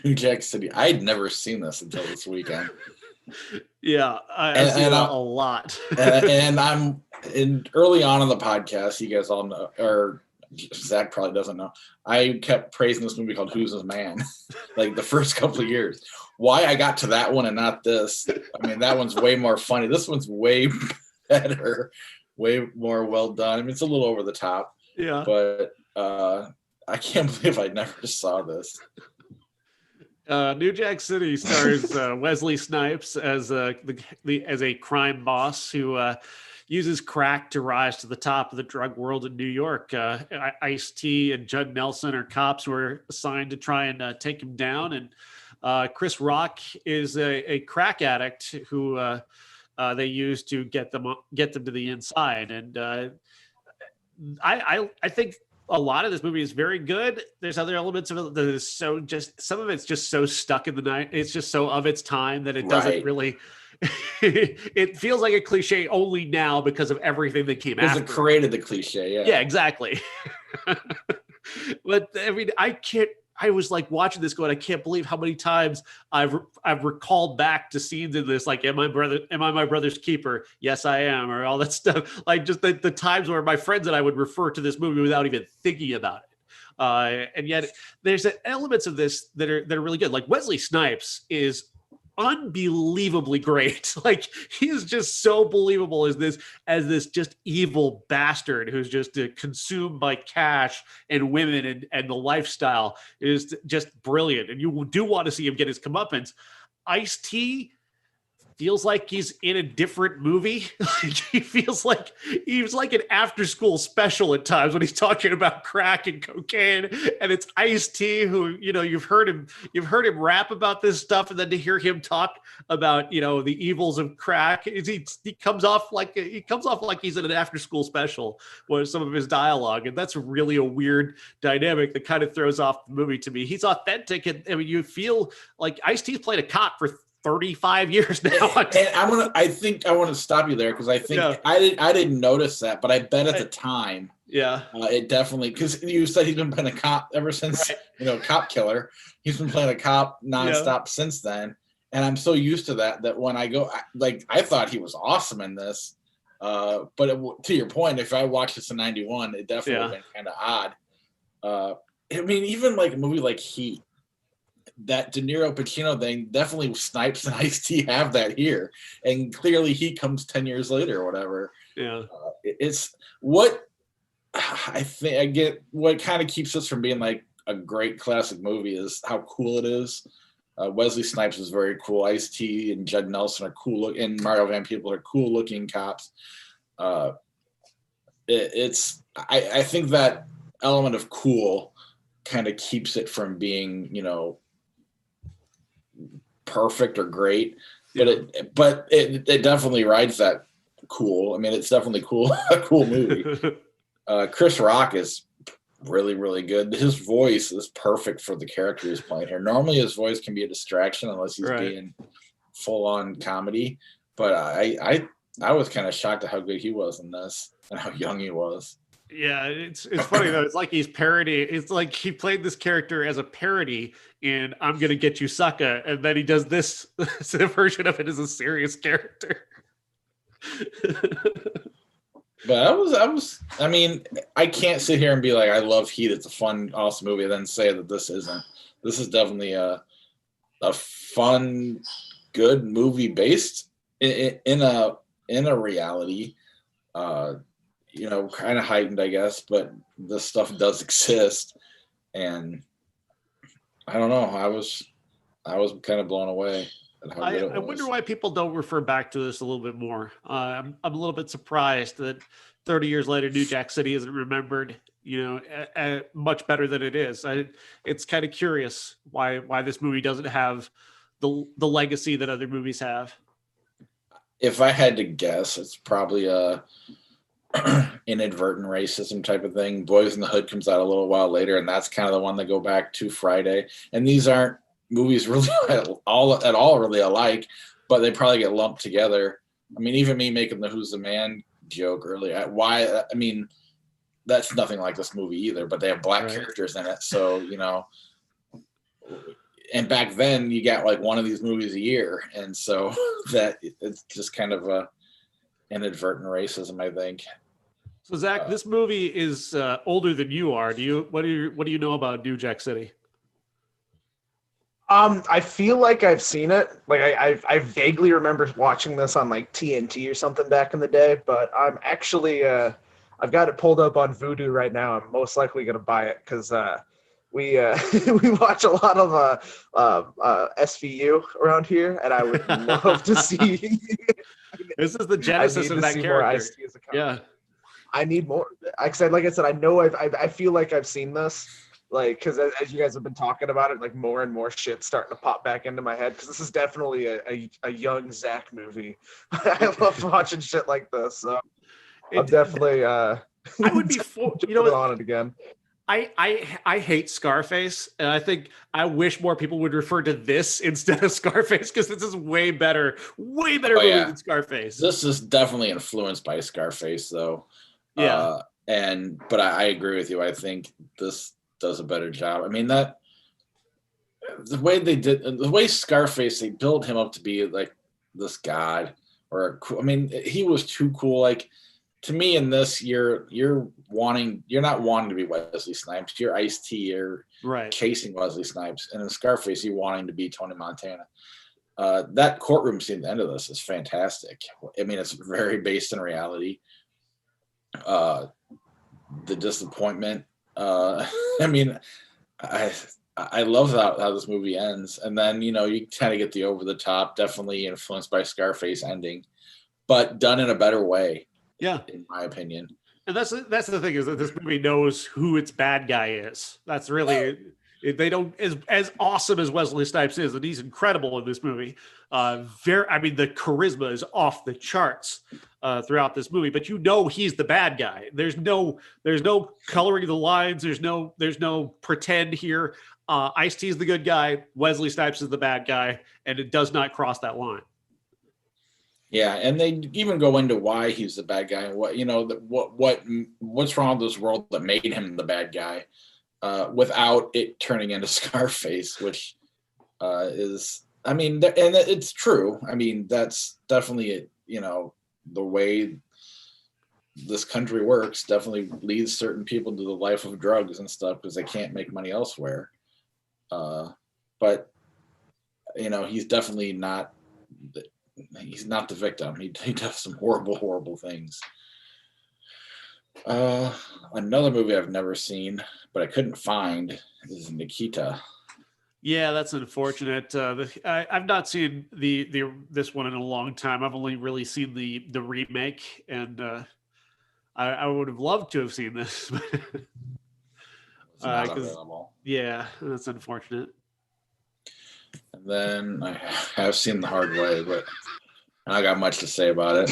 New Jack City. I'd never seen this until this weekend. Yeah, I've seen that a lot. and I'm early on in the podcast. You guys all know, or Zach probably doesn't know. I kept praising this movie called Who's His Man, like the first couple of years. Why I got to that one and not this? That one's way more funny. This one's way better, way more well done. It's a little over the top. Yeah. But I can't believe I never saw this. New Jack City stars Wesley Snipes as a crime boss who uses crack to rise to the top of the drug world in New York. Ice-T and Judd Nelson are cops who are assigned to try and take him down, and Chris Rock is a crack addict who they use to get them to the inside. And I think a lot of this movie is very good. There's other elements of it that is some of it's just so stuck in the night. It's just so of its time that it doesn't really it feels like a cliche only now because of everything that came Because after. it created the cliche. Yeah. Yeah, exactly. But I mean, I was like watching this going, I can't believe how many times I've recalled back to scenes in this, like, am I my brother's keeper? Yes, I am, or all that stuff. Like just the times where my friends and I would refer to this movie without even thinking about it. And yet there's elements of this that are really good. Like Wesley Snipes is unbelievably great. Like he is just so believable as this just evil bastard who's just consumed by cash and women and the lifestyle is just brilliant. And you do want to see him get his comeuppance. Ice-T feels like he's in a different movie. Like he feels like he's like an after-school special at times when he's talking about crack and cocaine, and it's Ice-T who, you've heard him rap about this stuff, and then to hear him talk about, the evils of crack, he comes off like he's in an after-school special with some of his dialogue, and that's really a weird dynamic that kind of throws off the movie to me. He's authentic, and I mean, you feel like Ice-T's played a cop for 35 years now. And I think I want to stop you there because I think I didn't notice that, but I bet at the time, it definitely, because you said he's been playing a cop ever since, Cop Killer. He's been playing a cop nonstop since then, and I'm so used to that when I go, I thought he was awesome in this, but to your point, if I watched this in '91, it definitely would have been kind of odd. I mean, even like a movie like Heat. That De Niro Pacino thing, definitely Snipes and Ice-T have that here, and clearly he comes 10 years later or whatever. Yeah, it's what I think I get. What kind of keeps this from being like a great classic movie is how cool it is. Wesley Snipes is very cool. Ice-T and Judd Nelson are cool, and Mario Van Peebles are cool looking cops. I think that element of cool kind of keeps it from being, perfect or great, but it definitely rides that cool. I mean, it's definitely cool, a cool movie. Chris Rock is really, really good. His voice is perfect for the character he's playing here. Normally his voice can be a distraction unless he's being full on comedy, but I was kind of shocked at how good he was in this and how young he was. Yeah, it's funny though. It's like he's parodying. It's like he played this character as a parody in "I'm Gonna Get You, Sucker," and then he does this version of it as a serious character. But I mean, I can't sit here and be like, I love Heat. It's a fun, awesome movie, and then say that this isn't. This is definitely a fun, good movie based in a reality. Kind of heightened, I guess, but this stuff does exist, and I don't know. I was kind of blown away at how good it was. I wonder why people don't refer back to this a little bit more. I'm a little bit surprised that 30 years later, New Jack City isn't remembered, much better than it is. It's kind of curious why this movie doesn't have the legacy that other movies have. If I had to guess, it's probably a inadvertent racism type of thing. Boys in the Hood comes out a little while later, and that's kind of the one they go back to Friday. And these aren't movies really at all really alike, but they probably get lumped together. I mean, even me making the "Who's the Man" joke earlier, I mean, that's nothing like this movie either, but they have black characters in it, so and back then you got like one of these movies a year, and so that it's just kind of a inadvertent racism, I think. So Zach, this movie is older than you are. What do you know about New Jack City? I feel like I've seen it. Like I vaguely remember watching this on like TNT or something back in the day, but I'm actually I've got it pulled up on Vudu right now. I'm most likely gonna buy it because we we watch a lot of SVU around here, and I would love to see. This is the genesis of that character. Yeah, I need more. Like I said, I know I feel like I've seen this. Like, because as you guys have been talking about it, like more and more shit's starting to pop back into my head. Because this is definitely a young Zach movie. I love watching shit like this. So I'm definitely I would be on it again. I hate Scarface, and I think I wish more people would refer to this instead of Scarface, because this is way better movie than Scarface. This is definitely influenced by Scarface, though. Yeah. But I agree with you. I think this does a better job. I mean, the way Scarface, they built him up to be like this god, I mean, he was too cool. Like, to me, in this, you're not wanting to be Wesley Snipes. You're Ice-T. You're chasing Wesley Snipes. And in Scarface, you're wanting to be Tony Montana. That courtroom scene at the end of this is fantastic. I mean, it's very based in reality. The disappointment. I mean, I love how this movie ends. And then, you kind of get the over the top, definitely influenced by Scarface ending, but done in a better way. Yeah, in my opinion. And that's the thing, is that this movie knows who its bad guy is. That's really, they don't, as awesome as Wesley Snipes is, and he's incredible in this movie. The charisma is off the charts throughout this movie, but he's the bad guy. There's no coloring the lines. There's no pretend here. Ice-T is the good guy. Wesley Snipes is the bad guy, and it does not cross that line. Yeah, and they even go into why he's the bad guy and what's wrong with this world that made him the bad guy, without it turning into Scarface, which is, I mean, and it's true. I mean, that's definitely the way this country works. Definitely leads certain people to the life of drugs and stuff because they can't make money elsewhere. But he's definitely not. He's not the victim. He does some horrible things. Another movie I've never seen, but I couldn't find, is Nikita. Yeah, that's unfortunate. I've not seen this one in a long time. I've only really seen the remake, and I would have loved to have seen this. It's not available. Yeah, that's unfortunate. And then I have seen The Hard Way, but I got much to say about it.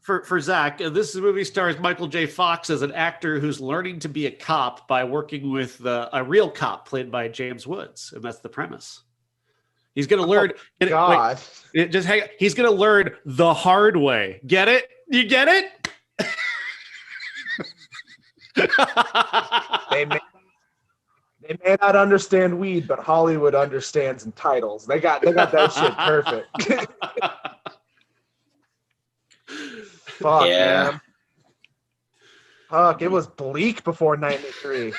For Zach, this movie stars Michael J. Fox as an actor who's learning to be a cop by working with a real cop played by James Woods, and that's the premise. He's going to learn. God, he's going to learn the hard way. Get it? You get it? They may not understand weed, but Hollywood understands in titles. They got that shit perfect. Fuck, yeah. man. Fuck, it was bleak before 93.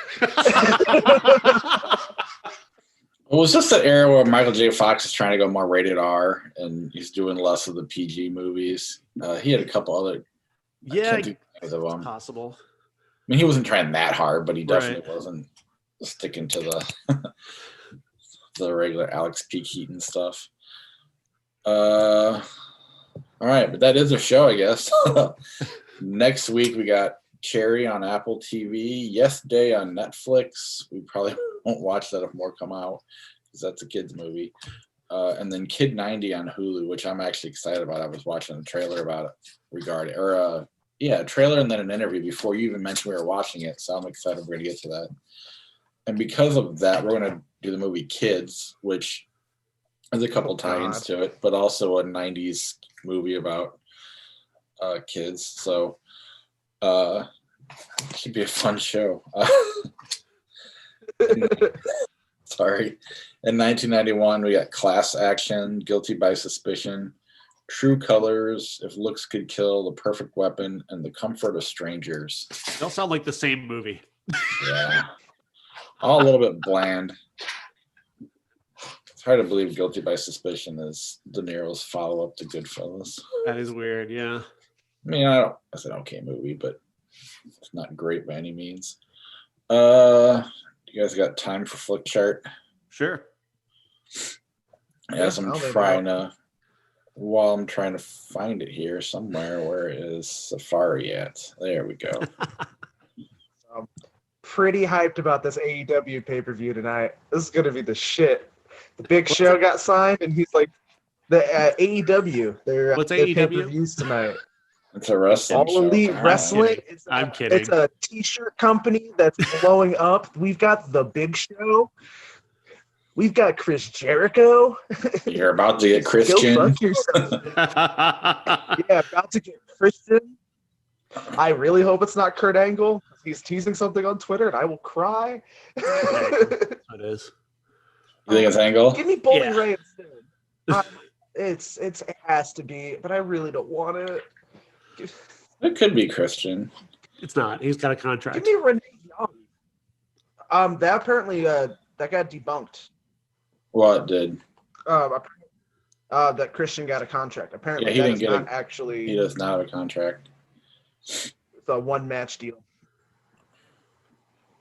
Well, it was just an era where Michael J. Fox is trying to go more rated R, and he's doing less of the PG movies. He had a couple other. Yeah, it's possible. I mean, he wasn't trying that hard, but he definitely wasn't sticking to the regular Alex P. Keaton stuff. All right, but that is our show, I guess. Next week we got Cherry on Apple TV, Yes Day on Netflix. We probably won't watch that if more come out because that's a kids movie. And then Kid 90 on Hulu, which I'm actually excited about. I was watching a trailer about it a trailer and then an interview before you even mentioned we were watching it. So I'm excited we're going to get to that. And because of that, we're going to do the movie Kids, which has a couple tie-ins to it, but also a 90s movie about kids. So it should be a fun show. Sorry. In 1991, we got Class Action, Guilty by Suspicion, True Colors, If Looks Could Kill, The Perfect Weapon, and The Comfort of Strangers. They all sound like the same movie. Yeah. All a little bit bland. It's hard to believe Guilty by Suspicion is De Niro's follow-up to Goodfellas. That is weird, yeah. I mean, it's an okay movie, but it's not great by any means. You guys got time for Flick Chart? Sure. Yes, I'm trying to find it here somewhere. Where is Safari at? There we go. Pretty hyped about this AEW pay-per-view tonight. This is gonna be the shit. The Big Show got signed, and he's like, the AEW. Their What's AEW? pay-per-views tonight. It's a wrestling All show. Elite Wow. Wrestling. I'm kidding. It's a t-shirt company that's blowing up. We've got The Big Show. We've got Chris Jericho. You're about to get Go Christian. fuck yourself. Yeah, about to get Christian. I really hope it's not Kurt Angle. He's teasing something on Twitter, and I will cry. It is. You think it's Angle? Give me Bowling Yeah. Ray instead. It has to be, but I really don't want it. It could be Christian. It's not. He's got a Give contract. me Renee Young. That apparently that got debunked. What did? That Christian got a contract. Apparently, Yeah, he that didn't is get not actually. He does not have a contract. It's a one-match deal.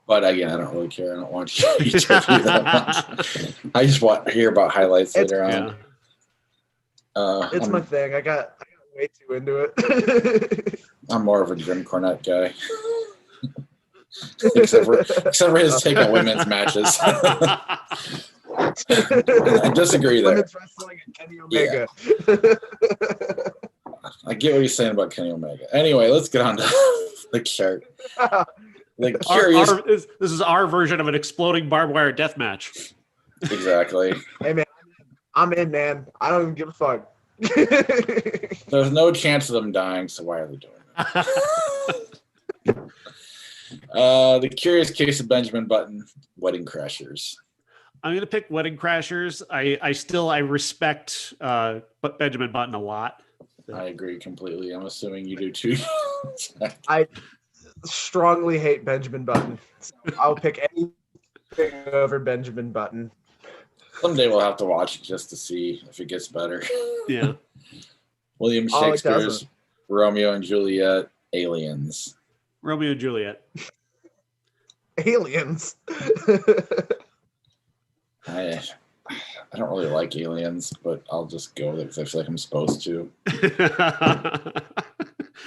But again, I don't really care. I don't watch WWE that much. I just want to hear about highlights later on. Yeah. It's my thing. I got way too into it. I'm more of a Jim Cornette guy. except for his take on women's matches. I disagree there. Women's wrestling and Kenny Omega. I get what he's saying about Kenny Omega. Anyway, let's get on to the chart. The curious. This is our version of an exploding barbed wire death match. Exactly. Hey man, I'm in, man. I don't even give a fuck. There's no chance of them dying, so why are they doing it? The Curious Case of Benjamin Button, Wedding Crashers. I'm gonna pick Wedding Crashers. I respect Benjamin Button a lot. I agree completely. I'm assuming you do too. I strongly hate Benjamin Button. So I'll pick anything over Benjamin Button. Someday we'll have to watch it just to see if it gets better. Yeah. William Oh, it Shakespeare's doesn't. Romeo and Juliet, Aliens. Romeo and Juliet. Aliens. I don't really like Aliens, but I'll just go with it because I feel like I'm supposed to.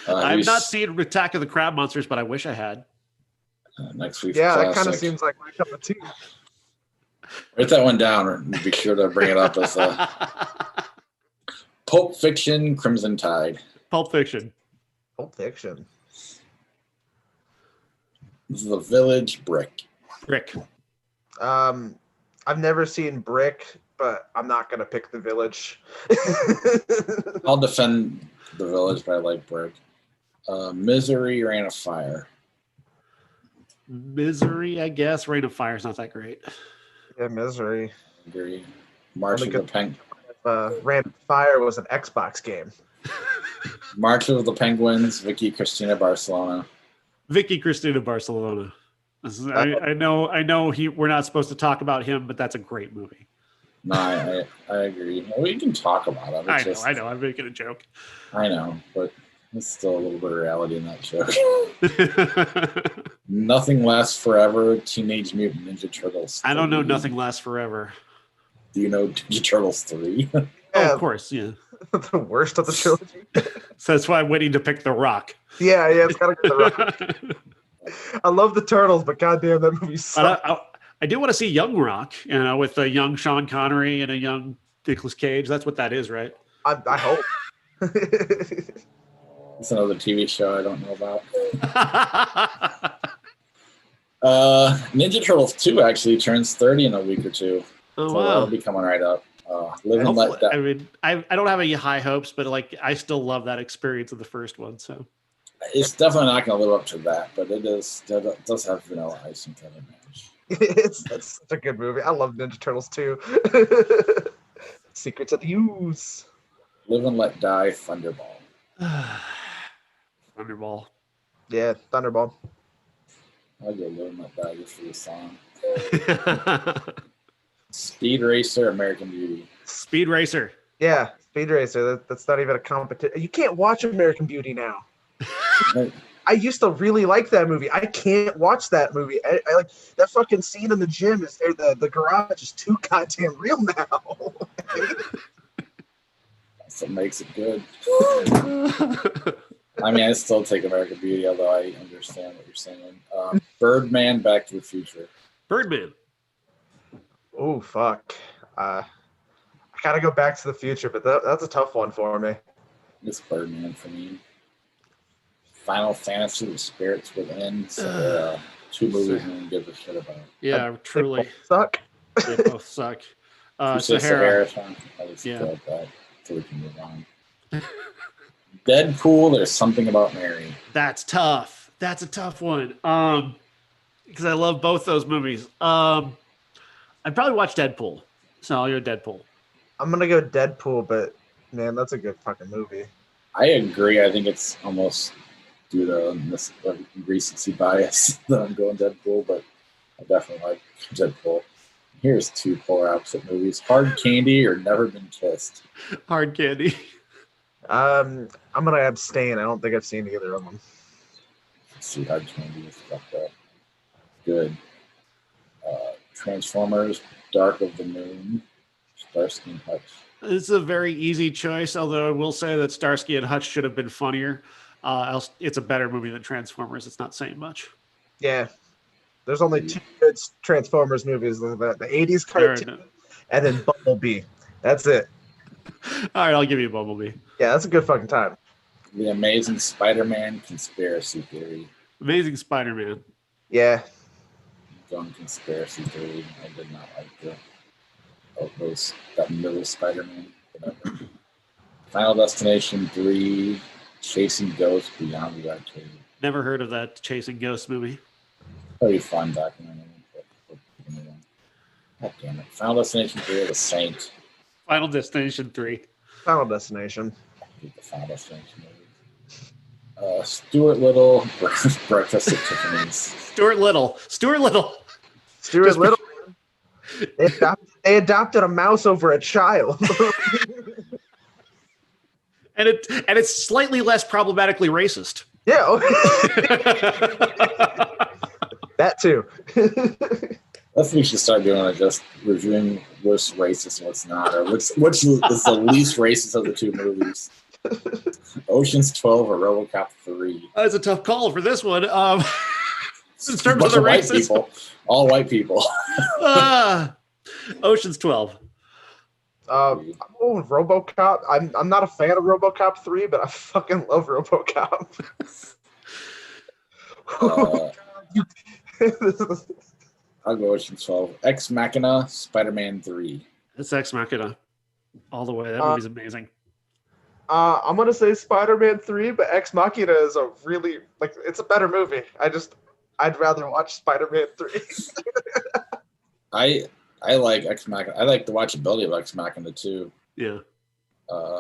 I've not seen Attack of the Crab Monsters, but I wish I had. Next week's Yeah, classic. that kind of seems like my cup of tea. Write that one down, and be sure to bring it up as Pulp Fiction, Crimson Tide. Pulp Fiction. Pulp Fiction. The Village, Brick. Brick. I've never seen Brick, but I'm not gonna pick The Village. I'll defend The Village, but I like Brick. Misery, Rain of Fire. Misery, I guess. Rain of Fire's not that great. Yeah, Misery. Agree. March of the Rain of Fire was an Xbox game. Penguins, Vicky Cristina Barcelona. Vicky Cristina Barcelona. I know we're not supposed to talk about him, but that's a great movie. No, I agree. We can talk about it. I know. I'm making a joke. I know, but there's still a little bit of reality in that joke. Nothing Lasts Forever, Teenage Mutant Ninja Turtles 3. I don't know Nothing Lasts Forever. Do you know Ninja Turtles 3? Yeah, Oh, of course, yeah. the worst of the trilogy. So that's why I'm waiting to pick The Rock. Yeah, it's gotta get The Rock. I love the Turtles, but goddamn, that movie sucks. I do want to see young Rock, with a young Sean Connery and a young Nicolas Cage. That's what that is, right? I hope. It's another TV show I don't know about. Ninja Turtles 2 actually turns 30 in a week or two. Oh, So wow. that'll be coming right up. Live and Let Die. I mean, I don't have any high hopes, but I still love that experience of the first one. So It's definitely not going to live up to that, but it does have Vanilla Ice and Kevin Nash. It's such a good movie. I love Ninja Turtles too. Secrets of the Ooze. Live and Let Die, Thunderball. Thunderball. Yeah, Thunderball. I'll go Live and Let Die just for the song. Speed Racer, American Beauty. Speed Racer. Yeah, Speed Racer. That's not even a competition. You can't watch American Beauty now. I used to really like that movie. I can't watch that movie. I like that fucking scene in the gym the garage is too goddamn real now. That's what makes it good. I mean, I still take American Beauty, although I understand what you're saying. Birdman, Back to the Future. Birdman. Oh fuck. I gotta go Back to the Future, but that's a tough one for me. It's Birdman for me. Final Fantasy: The Spirits Within. So they're two movies no one gives a shit about. Yeah, truly. They both suck. They both suck. Sahara. Sahara. I just Yeah. feel like that. So we can move on. Deadpool. There's something about Mary. That's tough. That's a tough one. Because I love both those movies. I'd probably watch Deadpool. So I'll go Deadpool. I'm gonna go Deadpool, but man, that's a good fucking movie. I agree. I think it's almost due to this recency bias that I'm going Deadpool, but I definitely like Deadpool. Here's two polar opposite movies: Hard Candy or Never Been Kissed. Hard Candy. I'm gonna abstain. I don't think I've seen either of them. Let's see, Hard Candy is fucked up. Good. Transformers: Dark of the Moon. Starsky and Hutch. This is a very easy choice, although I will say that Starsky and Hutch should have been funnier. Else it's a better movie than Transformers. It's not saying much. Yeah, there's only two good Transformers movies: the '80s cartoon and then Bumblebee. That's it. All right, I'll give you Bumblebee. Yeah, that's a good fucking time. The Amazing Spider-Man Conspiracy Theory. Amazing Spider-Man. Yeah, Going Conspiracy Theory. I did not like that middle Spider-Man. Whatever. Final Destination 3. Chasing Ghosts Beyond the Arcade. Never heard of that Chasing Ghosts movie. Pretty fun documentary. God damn it. Final Destination 3 The Saint. Final Destination 3. Final Destination. I hate the Final Destination movies. Stuart Little, Breakfast at Tiffany's. Stuart Little. Stuart Little. They adopted a mouse over a child. And it's slightly less problematically racist. Yeah. That too. That's what we should start doing, like just reviewing what's racist and what's not, or which is the least racist of the two movies. Ocean's 12 or RoboCop 3. That's a tough call for this one. In terms Bunch of the white racist, people, all white people. Ocean's 12. I'm going with RoboCop. I'm not a fan of RoboCop 3, but I fucking love RoboCop. I'll go Ocean's 12. Ex Machina, Spider-Man 3. It's Ex Machina. All the way. That movie's amazing. I'm gonna say Spider-Man 3, but Ex Machina is a really it's a better movie. I'd rather watch Spider-Man 3. I like Ex Machina. I like the watchability of Ex Machina too. Yeah.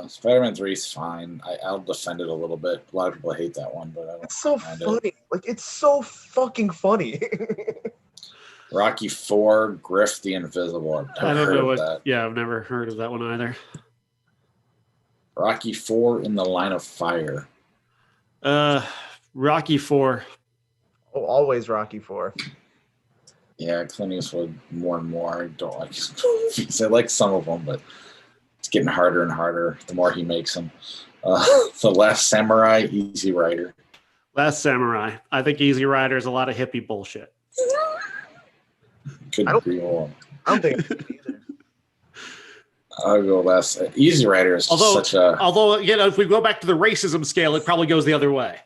Spider-Man 3 is fine. I'll defend it a little bit. A lot of people hate that one, but I don't. It's so funny. It's so fucking funny. Rocky 4, Griff the Invisible. I don't know that. Yeah, I've never heard of that one either. Rocky 4, In the Line of Fire. Rocky 4. Oh, always Rocky 4. Yeah, Clint Eastwood more and more. I don't like his movies. I like some of them, but it's getting harder and harder the more he makes them. The Last Samurai, Easy Rider. Last Samurai. I think Easy Rider is a lot of hippie bullshit. Couldn't agree more. I don't think it's either. I'll go last. Easy Rider is such a. Although, if we go back to the racism scale, it probably goes the other way.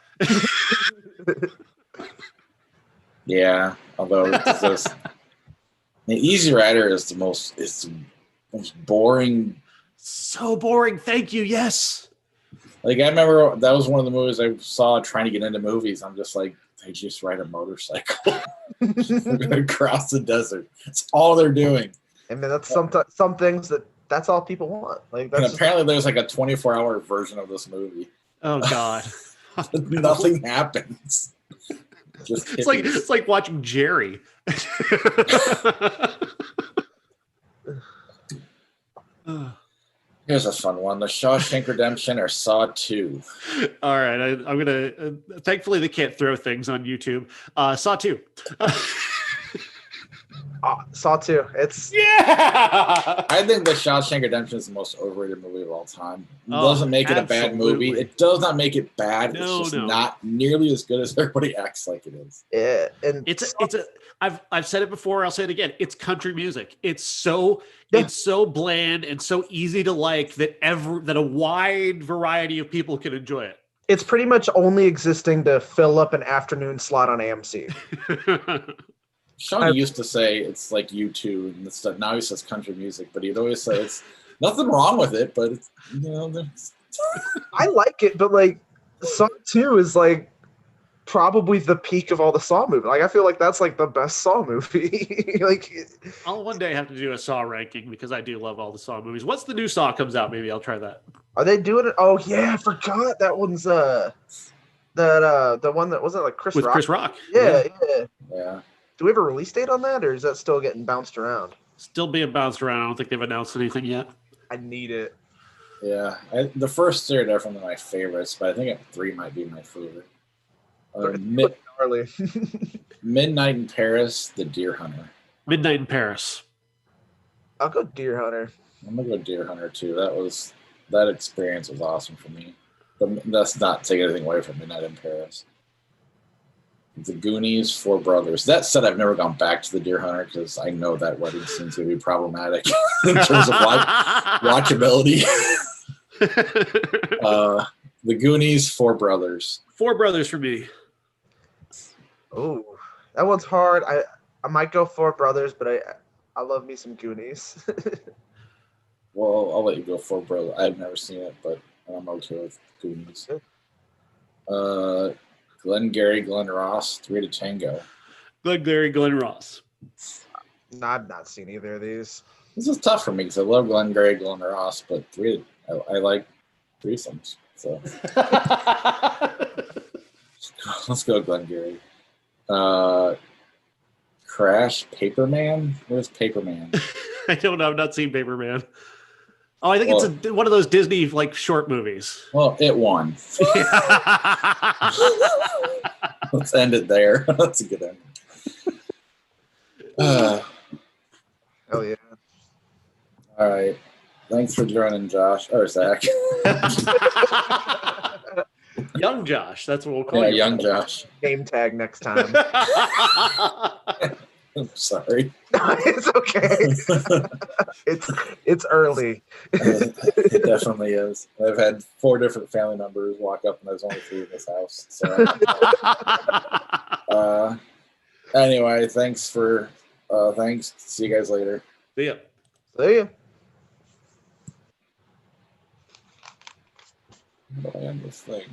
Yeah, although the Easy Rider is the most boring. So boring. Thank you. Yes. Like I remember that was one of the movies I saw trying to get into movies. I'm just like, they just ride a motorcycle across the desert. That's all they're doing. I mean, that's some things that's all people want. Like, and apparently there's like a 24-hour version of this movie. Oh God. Nothing happens. It's like watching Jerry. Here's a fun one: The Shawshank Redemption or Saw 2. All right, I'm gonna. Thankfully, they can't throw things on YouTube. Saw 2. Saw 2. It's I think The Shawshank Redemption is the most overrated movie of all time. It doesn't make it a bad movie. It does not make it bad. No, it's just not nearly as good as everybody acts like it is. Yeah, and I've said it before. I'll say it again. It's country music. It's so bland and so easy to like that a wide variety of people can enjoy it. It's pretty much only existing to fill up an afternoon slot on AMC. Sean used to say it's like U2 and stuff. Now he says country music, but he'd always say it's nothing wrong with it, but it's, I like it, but like Saw 2 is like probably the peak of all the Saw movies. Like I feel like that's like the best Saw movie. Like I'll one day have to do a Saw ranking because I do love all the Saw movies. Once the new Saw comes out, maybe I'll try that. are they doing it? Oh yeah, I forgot that one's the one that wasn't like With Chris Rock. Yeah. yeah. Do we have a release date on that, or is that still getting bounced around? Still being bounced around. I don't think they've announced anything yet. I need it. Yeah. The first two are definitely my favorites, but I think 3 might be my favorite. Gnarly. Midnight in Paris, The Deer Hunter. Midnight in Paris. I'll go Deer Hunter. I'm gonna go Deer Hunter too. That experience was awesome for me. But that's not taking anything away from Midnight in Paris. The Goonies, Four Brothers. That said, I've never gone back to the Deer Hunter because I know that wedding scene's gonna be problematic in terms of watchability. The Goonies, Four Brothers. Four Brothers for me. Oh, that one's hard. I might go Four Brothers, but I love me some Goonies. Well, I'll let you go Four Brothers. I've never seen it, but I'm okay with Goonies. Glengarry Glen Ross, 3 to Tango. Glengarry Glen Ross. No, I've not seen either of these. This is tough for me because I love Glengarry Glen Ross, but I like threesomes. So let's go Glengarry. Crash, Paperman. Where's Paperman? I don't know. I've not seen Paperman. Oh, I think it's one of those Disney like short movies. Well, it won. Let's end it there. That's a good ending. Hell yeah. All right. Thanks for joining, Josh. Or Zach. Young Josh. That's what we'll call Yeah, you. young Josh. Name tag next time. I'm sorry. It's okay. It's early. It definitely is. I've had 4 different family members walk up, and there's only 3 in this house. So, anyway, thanks. See you guys later. See ya. See ya. How do I end this thing?